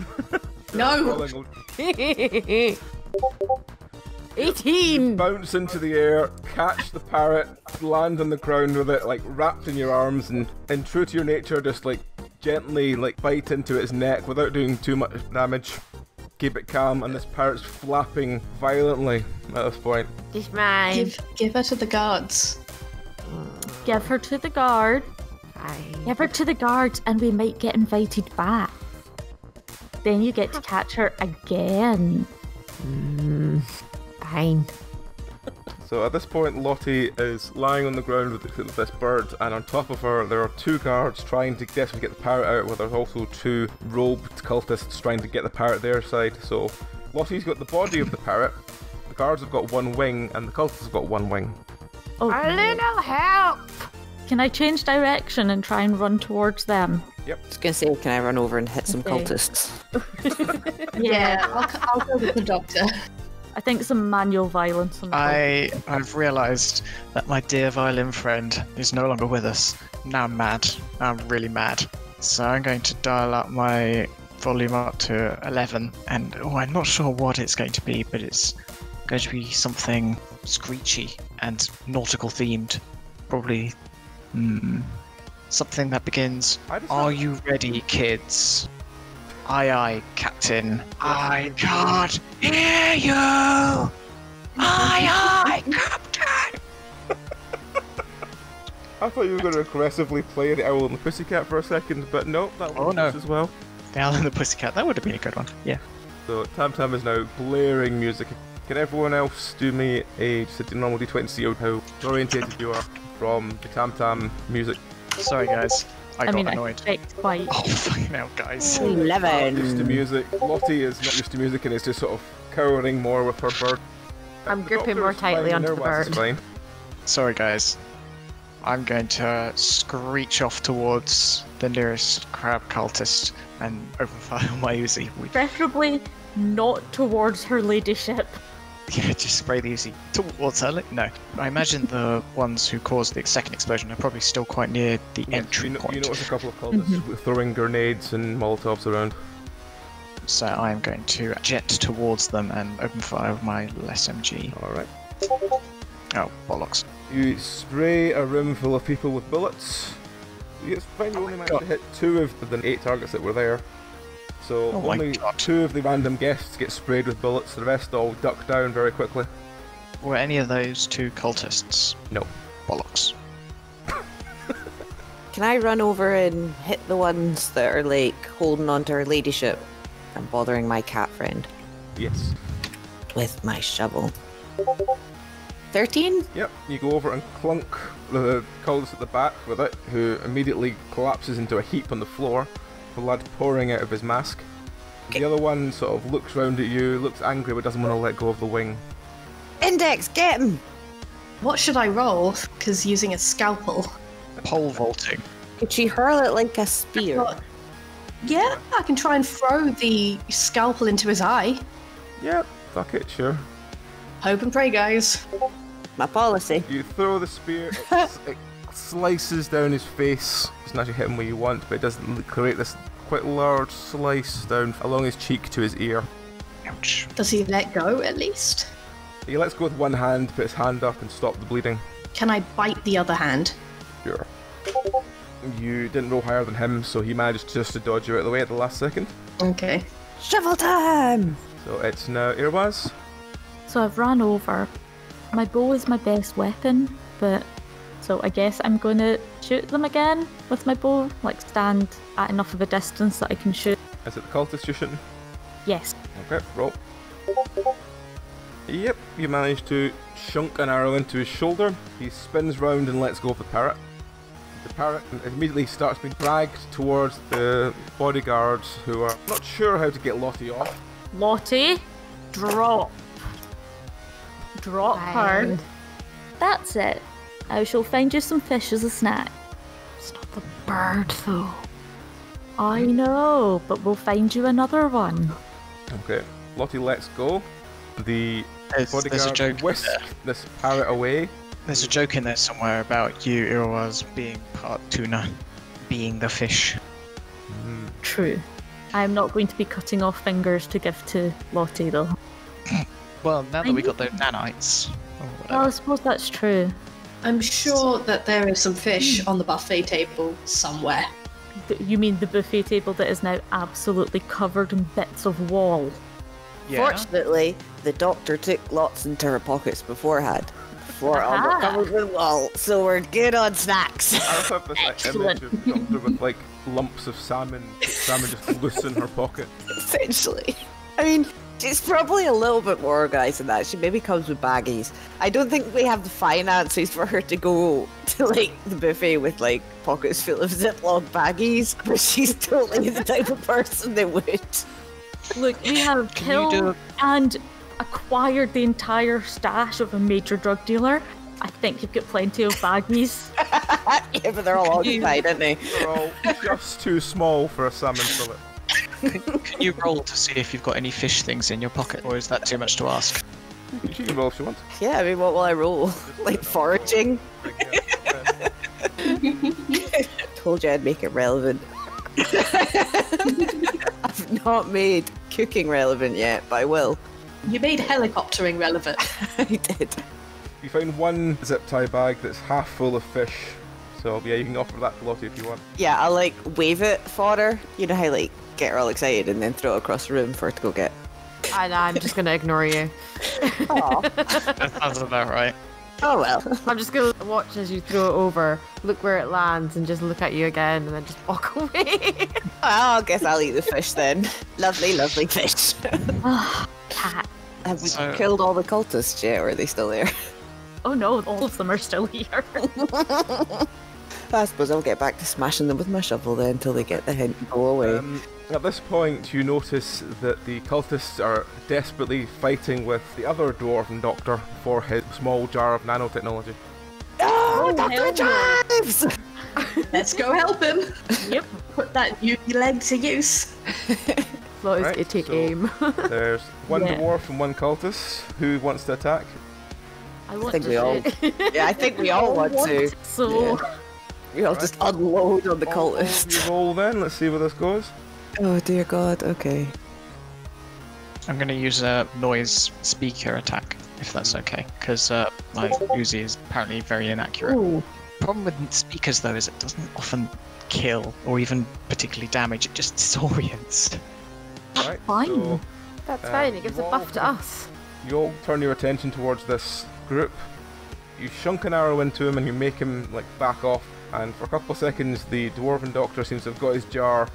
No. 18! Bounce into the air, catch the parrot, land on the ground with it, like wrapped in your arms, and true to your nature, just like gently like bite into its neck without doing too much damage. Keep it calm, and this parrot's flapping violently at this point. She's mine. Give her to the guards. Give her to the guard. Fine. Give her to the guards, and we might get invited back. Then you get to catch her again. Fine. So at this point, Lottie is lying on the ground with this bird, and on top of her there are two guards trying to desperately get the parrot out, where there's also two robed cultists trying to get the parrot their side. So Lottie's got the body of the parrot, the guards have got one wing, and the cultists have got one wing. Oh, A little help! can I change direction and try and run towards them? Yep. I was gonna say, can I run over and hit some Okay. cultists? Yeah, I'll go with the doctor. I think some manual violence on the I've realised that my dear violin friend is no longer with us. Now I'm mad. Now I'm really mad. So I'm going to dial up my volume up to 11, and I'm not sure what it's going to be, but it's going to be something screechy and nautical themed. Probably something that begins, "Are you ready, kids?" Aye, aye, Captain. I can't hear you. Aye, aye, Captain. I thought you were going to aggressively play the Owl and the Pussycat for a second, but no, that works as well. The Owl and the Pussycat, that would have been a good one. Yeah. So Tam Tam is now blaring music. Can everyone else do me just a normal D20 to see how orientated you are from the Tam Tam music? Sorry guys, I got I annoyed. expect quite. Oh fucking hell, guys. 11. Used to music. Lottie is not used to music and is just sort of cowering more with her bird. I'm The gripping doctor more is fine tightly and onto the Irwas is bird. fine. Sorry guys. I'm going to screech off towards the nearest crab cultist and open fire on my Uzi. Preferably not towards her ladyship. Yeah, just spray the Uzi towards her. No, I imagine the ones who caused the second explosion are probably still quite near the entry you point. notice a couple of cultists throwing grenades and Molotovs around. So I'm going to jet towards them and open fire with my SMG. Alright. Oh, bollocks. You spray a room full of people with bullets. It's fine, you only managed to hit 2 of the 8 targets that were there. So Oh my only God. 2 of the random guests get sprayed with bullets, the rest all duck down very quickly. Were any of those 2 cultists? No. Bollocks. Can I run over and hit the ones that are like holding onto her ladyship and bothering my cat friend Yes. with my shovel? 13? Yep, you go over and clunk the cultist at the back with it, who immediately collapses into a heap on the floor, blood pouring out of his mask. The other one sort of looks round at you, looks angry but doesn't want to let go of the wing. Index, get him! What should I roll? Because using a scalpel. Pole vaulting. Could she hurl it like a spear? Yeah, I can try and throw the scalpel into his eye. Yep, fuck it, sure. Hope and pray, guys. My policy. You throw the spear, it slices down his face. It doesn't actually hit him where you want, but it does create this quite large slice down along his cheek to his ear. Ouch. Does he let go at least? He lets go with one hand, put his hand up and stop the bleeding. Can I bite the other hand? Sure. You didn't roll higher than him, so he managed just to dodge you out of the way at the last second. Okay. Shovel time! So it's now Irwas. So I've ran over. My bow is my best weapon, but so I guess I'm going to shoot them again with my bow, like stand at enough of a distance that I can shoot. Is it the cultist you're shooting? Yes. Okay, roll. Yep, you managed to shunk an arrow into his shoulder. He spins round and lets go of the parrot. The parrot immediately starts being dragged towards the bodyguards who are not sure how to get Lottie off. Lottie, drop. Drop her. Fine. That's it. I shall find you some fish as a snack. It's not the bird, though. I know, but we'll find you another one. Okay, Lottie lets go. The There's a bodyguard joke in whisk there. this parrot away. There's a joke in there somewhere about you, Irwas, being part tuna, being the fish. True. I'm not going to be cutting off fingers to give to Lottie, though. Well, now that we got those nanites. Or Well, I whatever. suppose that's true. I'm sure that there is some fish on the buffet table somewhere. You mean the buffet table that is now absolutely covered in bits of wall? Yeah. Fortunately, the doctor took lots into her pockets beforehand. Before it all got Aha. covered with wall, so we're good on snacks. I also have this like, Excellent. image of the doctor with like lumps of salmon just loose in her pocket. Essentially. I mean, she's probably a little bit more organised than that. She maybe comes with baggies. I don't think we have the finances for her to go to like the buffet with like pockets full of Ziploc baggies, but she's totally the type of person that would. Look, we have Can you killed do and acquired the entire stash of a major drug dealer. I think you've got plenty of baggies. Yeah, but they're all occupied, aren't they? They're all just too small for a salmon fillet. Can you roll to see if you've got any fish things in your pocket, or is that too much to ask? She can roll if she wants. Yeah, I mean, what will I roll? Like foraging? Told you I'd make it relevant. I've not made cooking relevant yet, but I will. You made helicoptering relevant. I did. You find one zip tie bag that's half full of fish. So yeah, you can offer that to Lottie if you want. Yeah, I'll like wave it for her. You know how like get her all excited and then throw it across the room for her to go get. And I'm just gonna ignore you. Aw. That sounds about right. Oh well. I'm just gonna watch as you throw it over, look where it lands, and just look at you again, and then just walk away. I guess I'll eat the fish then. Lovely, lovely fish. Cat. Have we So- killed all the cultists yet, or are they still there? Oh no, all of them are still here. I suppose I'll get back to smashing them with my shovel then until they get the hint and go away. At this point, you notice that the cultists are desperately fighting with the other dwarven doctor for his small jar of nanotechnology. Oh, Dr. hell no. Chives! Let's go help him. Yep. Put that UV leg to use. Flo is Right, gonna take so- aim. There's one Yeah. dwarf and one cultist. Who wants to attack? I want think to we all- shoot. Yeah, I think we all want to. So, We all just unload on the All of cultists. you roll then. Let's see where this goes. Oh dear God, okay. I'm going to use a noise speaker attack, if that's okay, because my Uzi is apparently very inaccurate. Ooh. Problem with speakers, though, is it doesn't often kill or even particularly damage. It just disorients. Right. fine. So That's fine, it gives a buff to us. you all turn your attention towards this group. You shunk an arrow into him and you make him like back off. And for a couple of seconds, the dwarven doctor seems to have got his jar,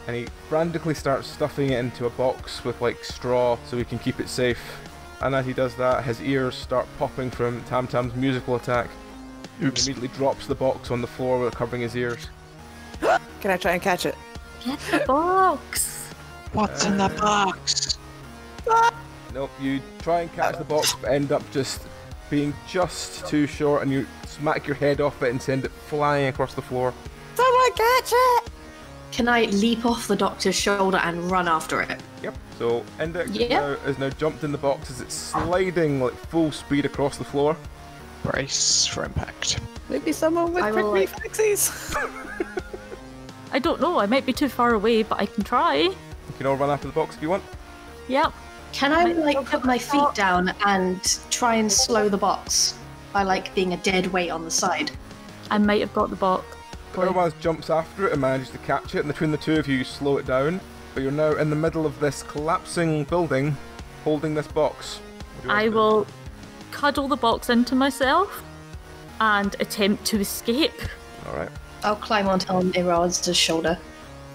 and he frantically starts stuffing it into a box with like straw so he can keep it safe. And as he does that, his ears start popping from Tam Tam's musical attack. Oops. He immediately drops the box on the floor with covering his ears. Can I try and catch it? Get the box. What's in the box? Nope, you try and catch the box but end up just being just too short, and you smack your head off it and send it flying across the floor. Someone catch it! Can I leap off the doctor's shoulder and run after it? Yep. So Index Yeah. is now jumped in the box as it's sliding like full speed across the floor. Brace for impact. Maybe someone with I quick will, like- reflexes. I don't know, I might be too far away, but I can try. You can all run after the box if you want. Yep. Can I like put my feet down and try and slow the box by like being a dead weight on the side? I might have got the box. Everyone jumps after it and manages to catch it, and between the two of you, you slow it down. But you're now in the middle of this collapsing building, holding this box. What do you want I to do? will cuddle the box into myself and attempt to escape. All right. I'll climb onto Iraz's shoulder.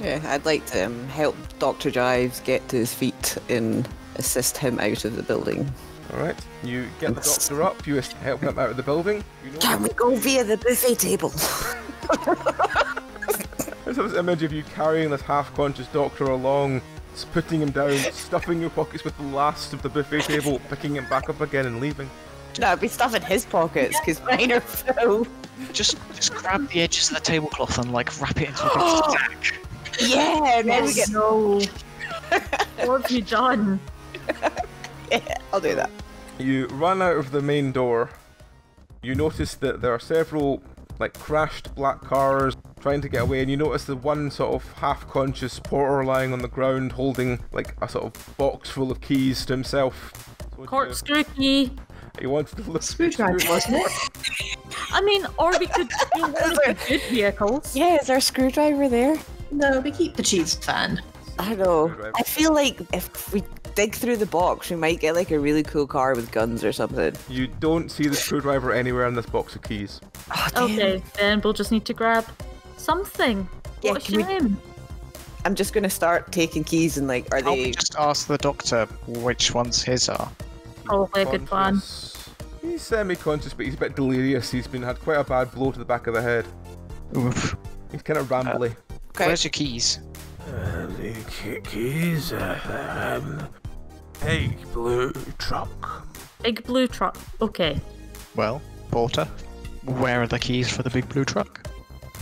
Yeah, I'd like to help Dr. Jives get to his feet and assist him out of the building. All right. You get the doctor up. You help him out of the building. You know Can we go via the buffet table? There's this image of you carrying this half-conscious doctor along, putting him down, stuffing your pockets with the last of the buffet table, picking him back up again and leaving. No, I'd be stuffing his pockets because mine are full. Just grab the edges of the tablecloth and like wrap it into a big stack. Yeah, and then we get. No. What have you done? Yeah, I'll do that. You run out of the main door. You notice that there are several like crashed black cars trying to get away, and you notice the one sort of half-conscious porter lying on the ground holding like a sort of box full of keys to himself. So Corkscrew key. you wanted to look Screwdriver, wasn't it? I mean, or we could do one of the good vehicles. Yeah, is there a screwdriver there? No, we keep the cheese fan. I don't know. Screwdriver. I feel like if we dig through the box, we might get like a really cool car with guns or something. You don't see the screwdriver anywhere in this box of keys. Oh, damn. Okay, then we'll just need to grab something. Yeah, What a can we- shame. I'm just gonna start taking keys and like, are Can't we they? just ask the doctor which ones his are? Probably a good plan. Conscious. He's semi-conscious, but he's a bit delirious. He's been had quite a bad blow to the back of the head. Oof. He's kind of rambly. Okay. Where's your keys? The keys, big blue truck. Big blue truck. Okay. Well, Porter, where are the keys for the big blue truck?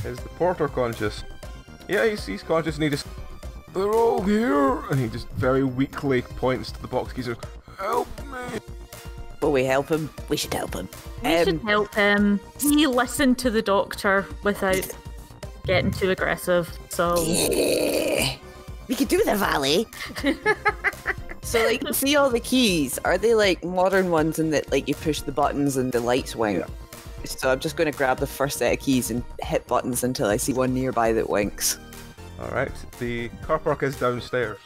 Is the porter conscious? Yeah, he's conscious, and he just... They're all here! And he just very weakly points to the box keys and goes, help me! Will we help him? We should help him. We should help him. He listened to the doctor without getting too aggressive, so... Yeah. We could do the valley. So like, see all the keys? Are they like modern ones in that like you push the buttons and the lights wink? So I'm just going to grab the first set of keys and hit buttons until I see one nearby that winks. Alright, the car park is downstairs.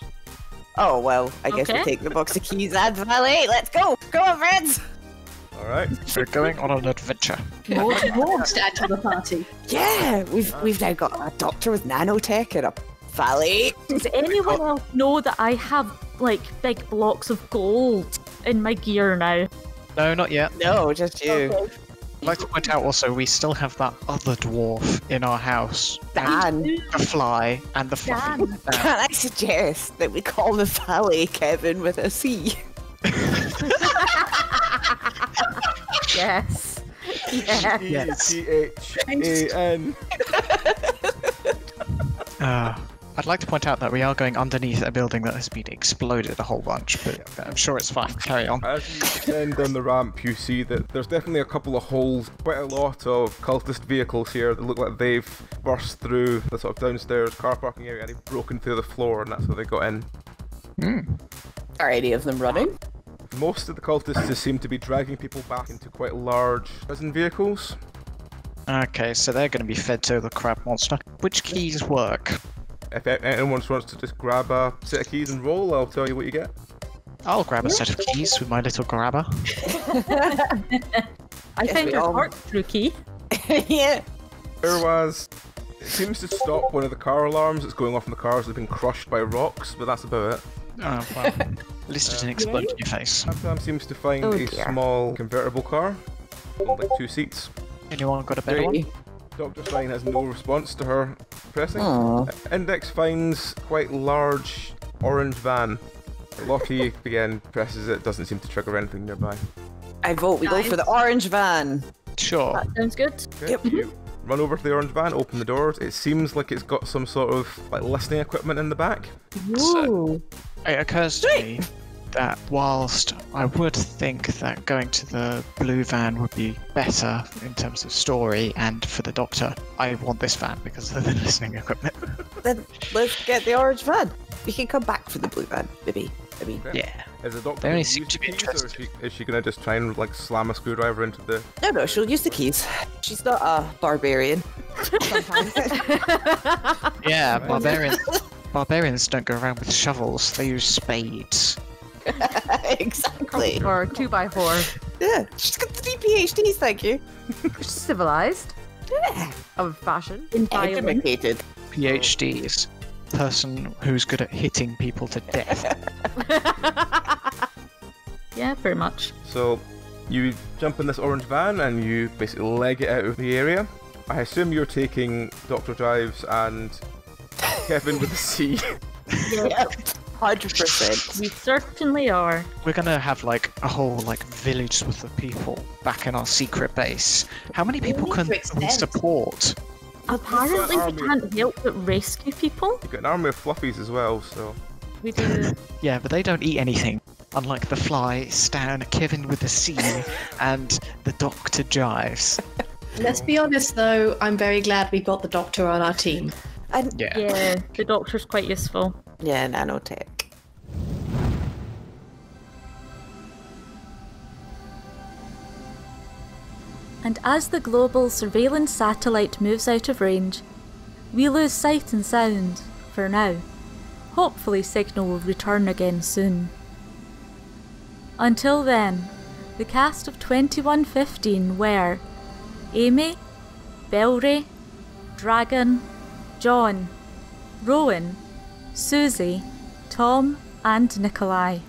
Oh well, I guess we Okay. take the box of keys and valet. Let's go! Come on, friends! Alright. We're going on an adventure. More dwarves to add to the party. Yeah, we've now got a doctor with nanotech and a valley. Does anyone else know that I have, like, big blocks of gold in my gear now? No, not yet. No, just you. Okay. I'd like to point out also, we still have that other dwarf in our house. Dan, The fly and the fluffy. Dan. can I suggest that we call the valley Kevin with a C? Yes. Yeah. Yes. T-H-A-N. I'd like to point out that we are going underneath a building that has been exploded a whole bunch, but I'm sure it's fine. Carry on. As you descend down the ramp, you see that there's definitely a couple of holes, quite a lot of cultist vehicles here that look like they've burst through the sort of downstairs car parking area and they've broken through the floor, and that's how they got in. Are any of them running? Most of the cultists just seem to be dragging people back into quite large prison vehicles. Okay, so they're going to be fed to the crab monster. Which keys work? If anyone wants to just grab a set of keys and roll, I'll tell you what you get. I'll grab a set of keys with my little grabber. I Yes, found we your all- corkscrew key. Yeah. There was... It seems to stop one of the car alarms that's going off in the cars that have been crushed by rocks, but that's about it. Oh, well. At least it didn't explode in your face. Abdam seems to find Oh a dear. small convertible car with like 2 seats. Anyone got a better one? Dr. Stein has no response to her pressing. Aw. Index finds quite large orange van. Lottie again presses it, doesn't seem to trigger anything nearby. I vote we go for the orange van. Sure. That sounds good. Okay, you run over to the orange van, open the doors. It seems like it's got some sort of like listening equipment in the back. Ooh. It occurs to me that whilst I would think that going to the blue van would be better in terms of story and for the doctor, I want this van because of the listening equipment. Then let's get the orange van. We can come back for the blue van, maybe. I mean, Okay. Yeah. Is the doctor They only gonna seem use to the be keys, or interested. is she gonna just try and like slam a screwdriver into the... no, she'll use the keys. She's not a barbarian. Yeah, barbarians don't go around with shovels, they use spades. Exactly. Or 2x4. Yeah, she's got 3 PhDs, thank you. Civilized. Yeah. Of fashion. In violence. Educated. PhDs. Person who's good at hitting people to death. Yeah, pretty much. So you jump in this orange van and you basically leg it out of the area. I assume you're taking Dr. Drives and Kevin with a C. Yeah, 100%. We certainly are. We're gonna have like a whole like village with the people back in our secret base. How many people need can to extend. we support? Apparently, we army. can't help but rescue people. You've got an army of fluffies as well, so... We do. Yeah, but they don't eat anything. Unlike the fly, Stan, Kevin with a C, and the Doctor Jives. Let's be honest though, I'm very glad we got the doctor on our team. And Yeah. Yeah, the doctor's quite useful. yeah, nanotech. And as the global surveillance satellite moves out of range, we lose sight and sound, for now. Hopefully signal will return again soon. Until then, the cast of 2115 were Amy, Belry, Dragon, John, Rowan, Susie, Tom and Nikolai.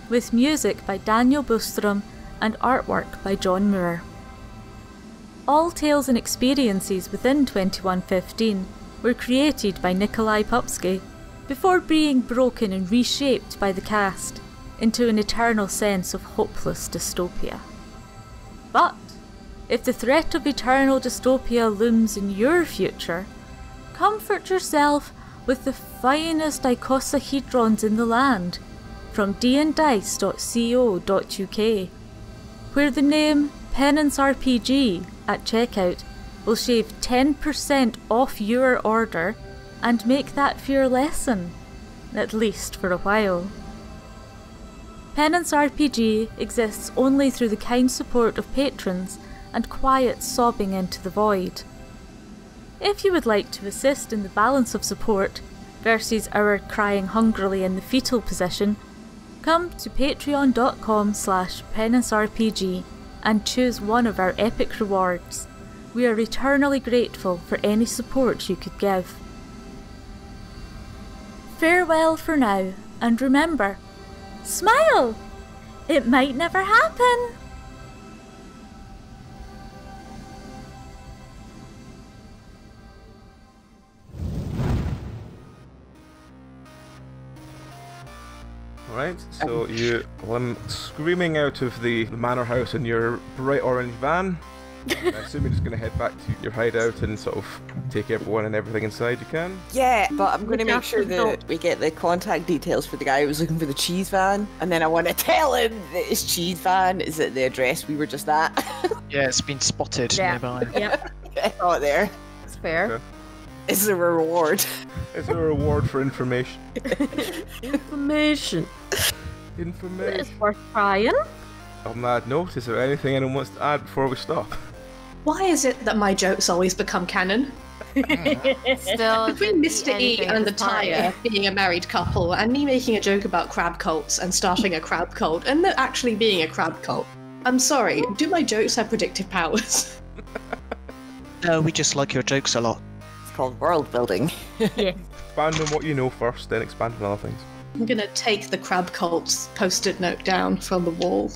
With music by Daniel Bostrom and artwork by John Moore. All tales and experiences within 2115 were created by Nikolai Popsky before being broken and reshaped by the cast into an eternal sense of hopeless dystopia. But if the threat of eternal dystopia looms in your future, comfort yourself with the finest icosahedrons in the land from dndice.co.uk, where the name Penance RPG at checkout will shave 10% off your order and make that fear lessen, at least for a while. Penance RPG exists only through the kind support of patrons and quiet sobbing into the void. If you would like to assist in the balance of support versus our crying hungrily in the fetal position, Come to patreon.com/penancerpg and choose one of our epic rewards. We are eternally grateful for any support you could give. Farewell for now, and remember, smile! It might never happen! Alright, so you come screaming out of the manor house in your bright orange van. I assume you're just going to head back to your hideout and sort of take everyone and everything inside you can. Yeah, but I'm going to make sure that we get the contact details for the guy who was looking for the cheese van, and then I want to tell him that his cheese van is at the address we were just at. Yeah, it's been spotted nearby. Yep. Oh, there. It's fair. Okay. It's a reward. It's a reward for information. Information. Information. It's worth trying. On that note, is there anything anyone wants to add before we stop? Why is it that my jokes always become canon? Still, Between Mr. E and the Tire being a married couple, and me making a joke about crab cults and starting a crab cult, and there actually being a crab cult, I'm sorry, do my jokes have predictive powers? No, we just like your jokes a lot. It's called world building. Yeah. Expand on what you know first, then expand on other things. I'm gonna take the crab cult's post-it note down from the wall.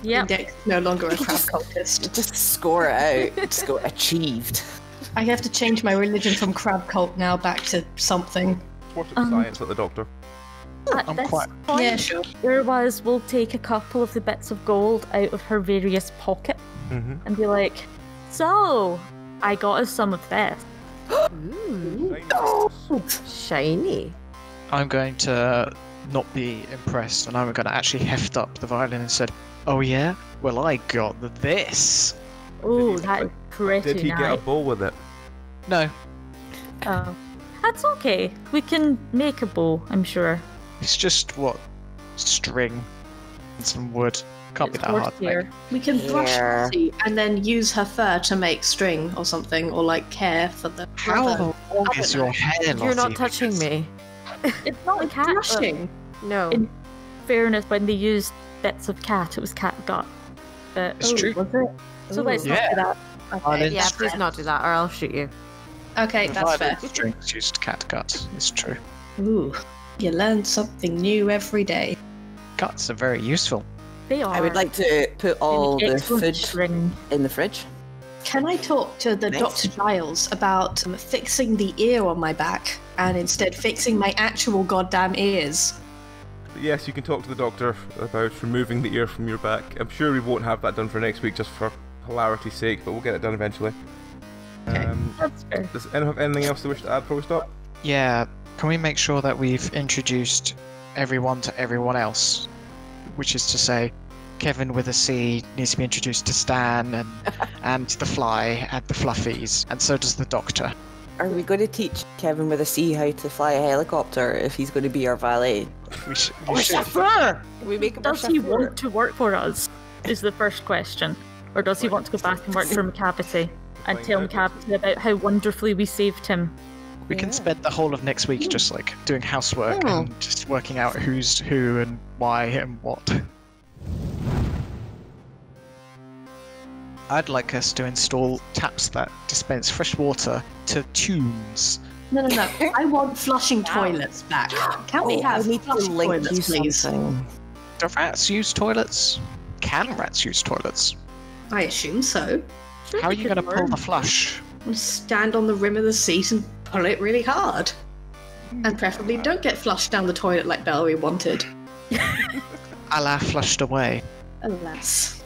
Yep. Index is no longer a crab cultist. Just score it out. Just go achieved. I have to change my religion from crab cult now back to something. Worship science at the doctor. At I'm this quite- point, Yeah, sure. Urwaz will take a couple of the bits of gold out of her various pockets and be like, so, I got us some of this. Shiny. I'm going to not be impressed, and I'm going to actually heft up the violin and said, "Oh yeah, well I got this." Oh, that is pretty Did he nice. get a bow with it? No, Oh, that's okay. We can make a bow, I'm sure. it's just string and some wood. Can't be It's that hard. mate. here. We can brush Yeah. Lottie and then use her fur to make string or something, or like care for the How rubber. long is your hair, You're not Lottie? touching Because- me. It's not a cat. but Brushing. No. In fairness, when they used bits of cat, it was cat gut. But, It's true. Was it? So let's not Yeah. do that. Violin Yeah, string. please not do that, or I'll shoot you. Okay, that's fair. Violin strings used cat gut. It's true. Ooh, you learn something new every day. Cuts are very useful. They are. I would like to put all the excellent food string. in the fridge. Can I talk to the Nice. Dr. Giles about fixing the ear on my back and instead fixing my actual goddamn ears? But yes, you can talk to the doctor about removing the ear from your back. I'm sure we won't have that done for next week just for hilarity's sake, but we'll get it done eventually. That's fair. Does anyone have anything else they wish to add before we stop? Yeah, can we make sure that we've introduced everyone to everyone else? Which is to say, Kevin with a C needs to be introduced to Stan and the Fly and the Fluffies, and so does the Doctor. Are we going to teach Kevin with a C how to fly a helicopter if he's going to be our valet? We should. Chauffeur! We make him our Does he chauffeur. want to work for us? Is the first question. Or does he want to go back and work for McCavity and Find tell out. McCavity about how wonderfully we saved him? We can spend the whole of next week just like doing housework and just working out who's who and why and what. I'd like us to install taps that dispense fresh water to tunes. No. I want flushing toilets back. Can't we Oh, have I need to flushing link toilets, you please? something. Do rats use toilets? Can rats use toilets? I assume so. How are you going to pull the flush? Stand on the rim of the seat and pull it really hard. And preferably don't get flushed down the toilet like Bellary wanted. A la flushed away. Alas.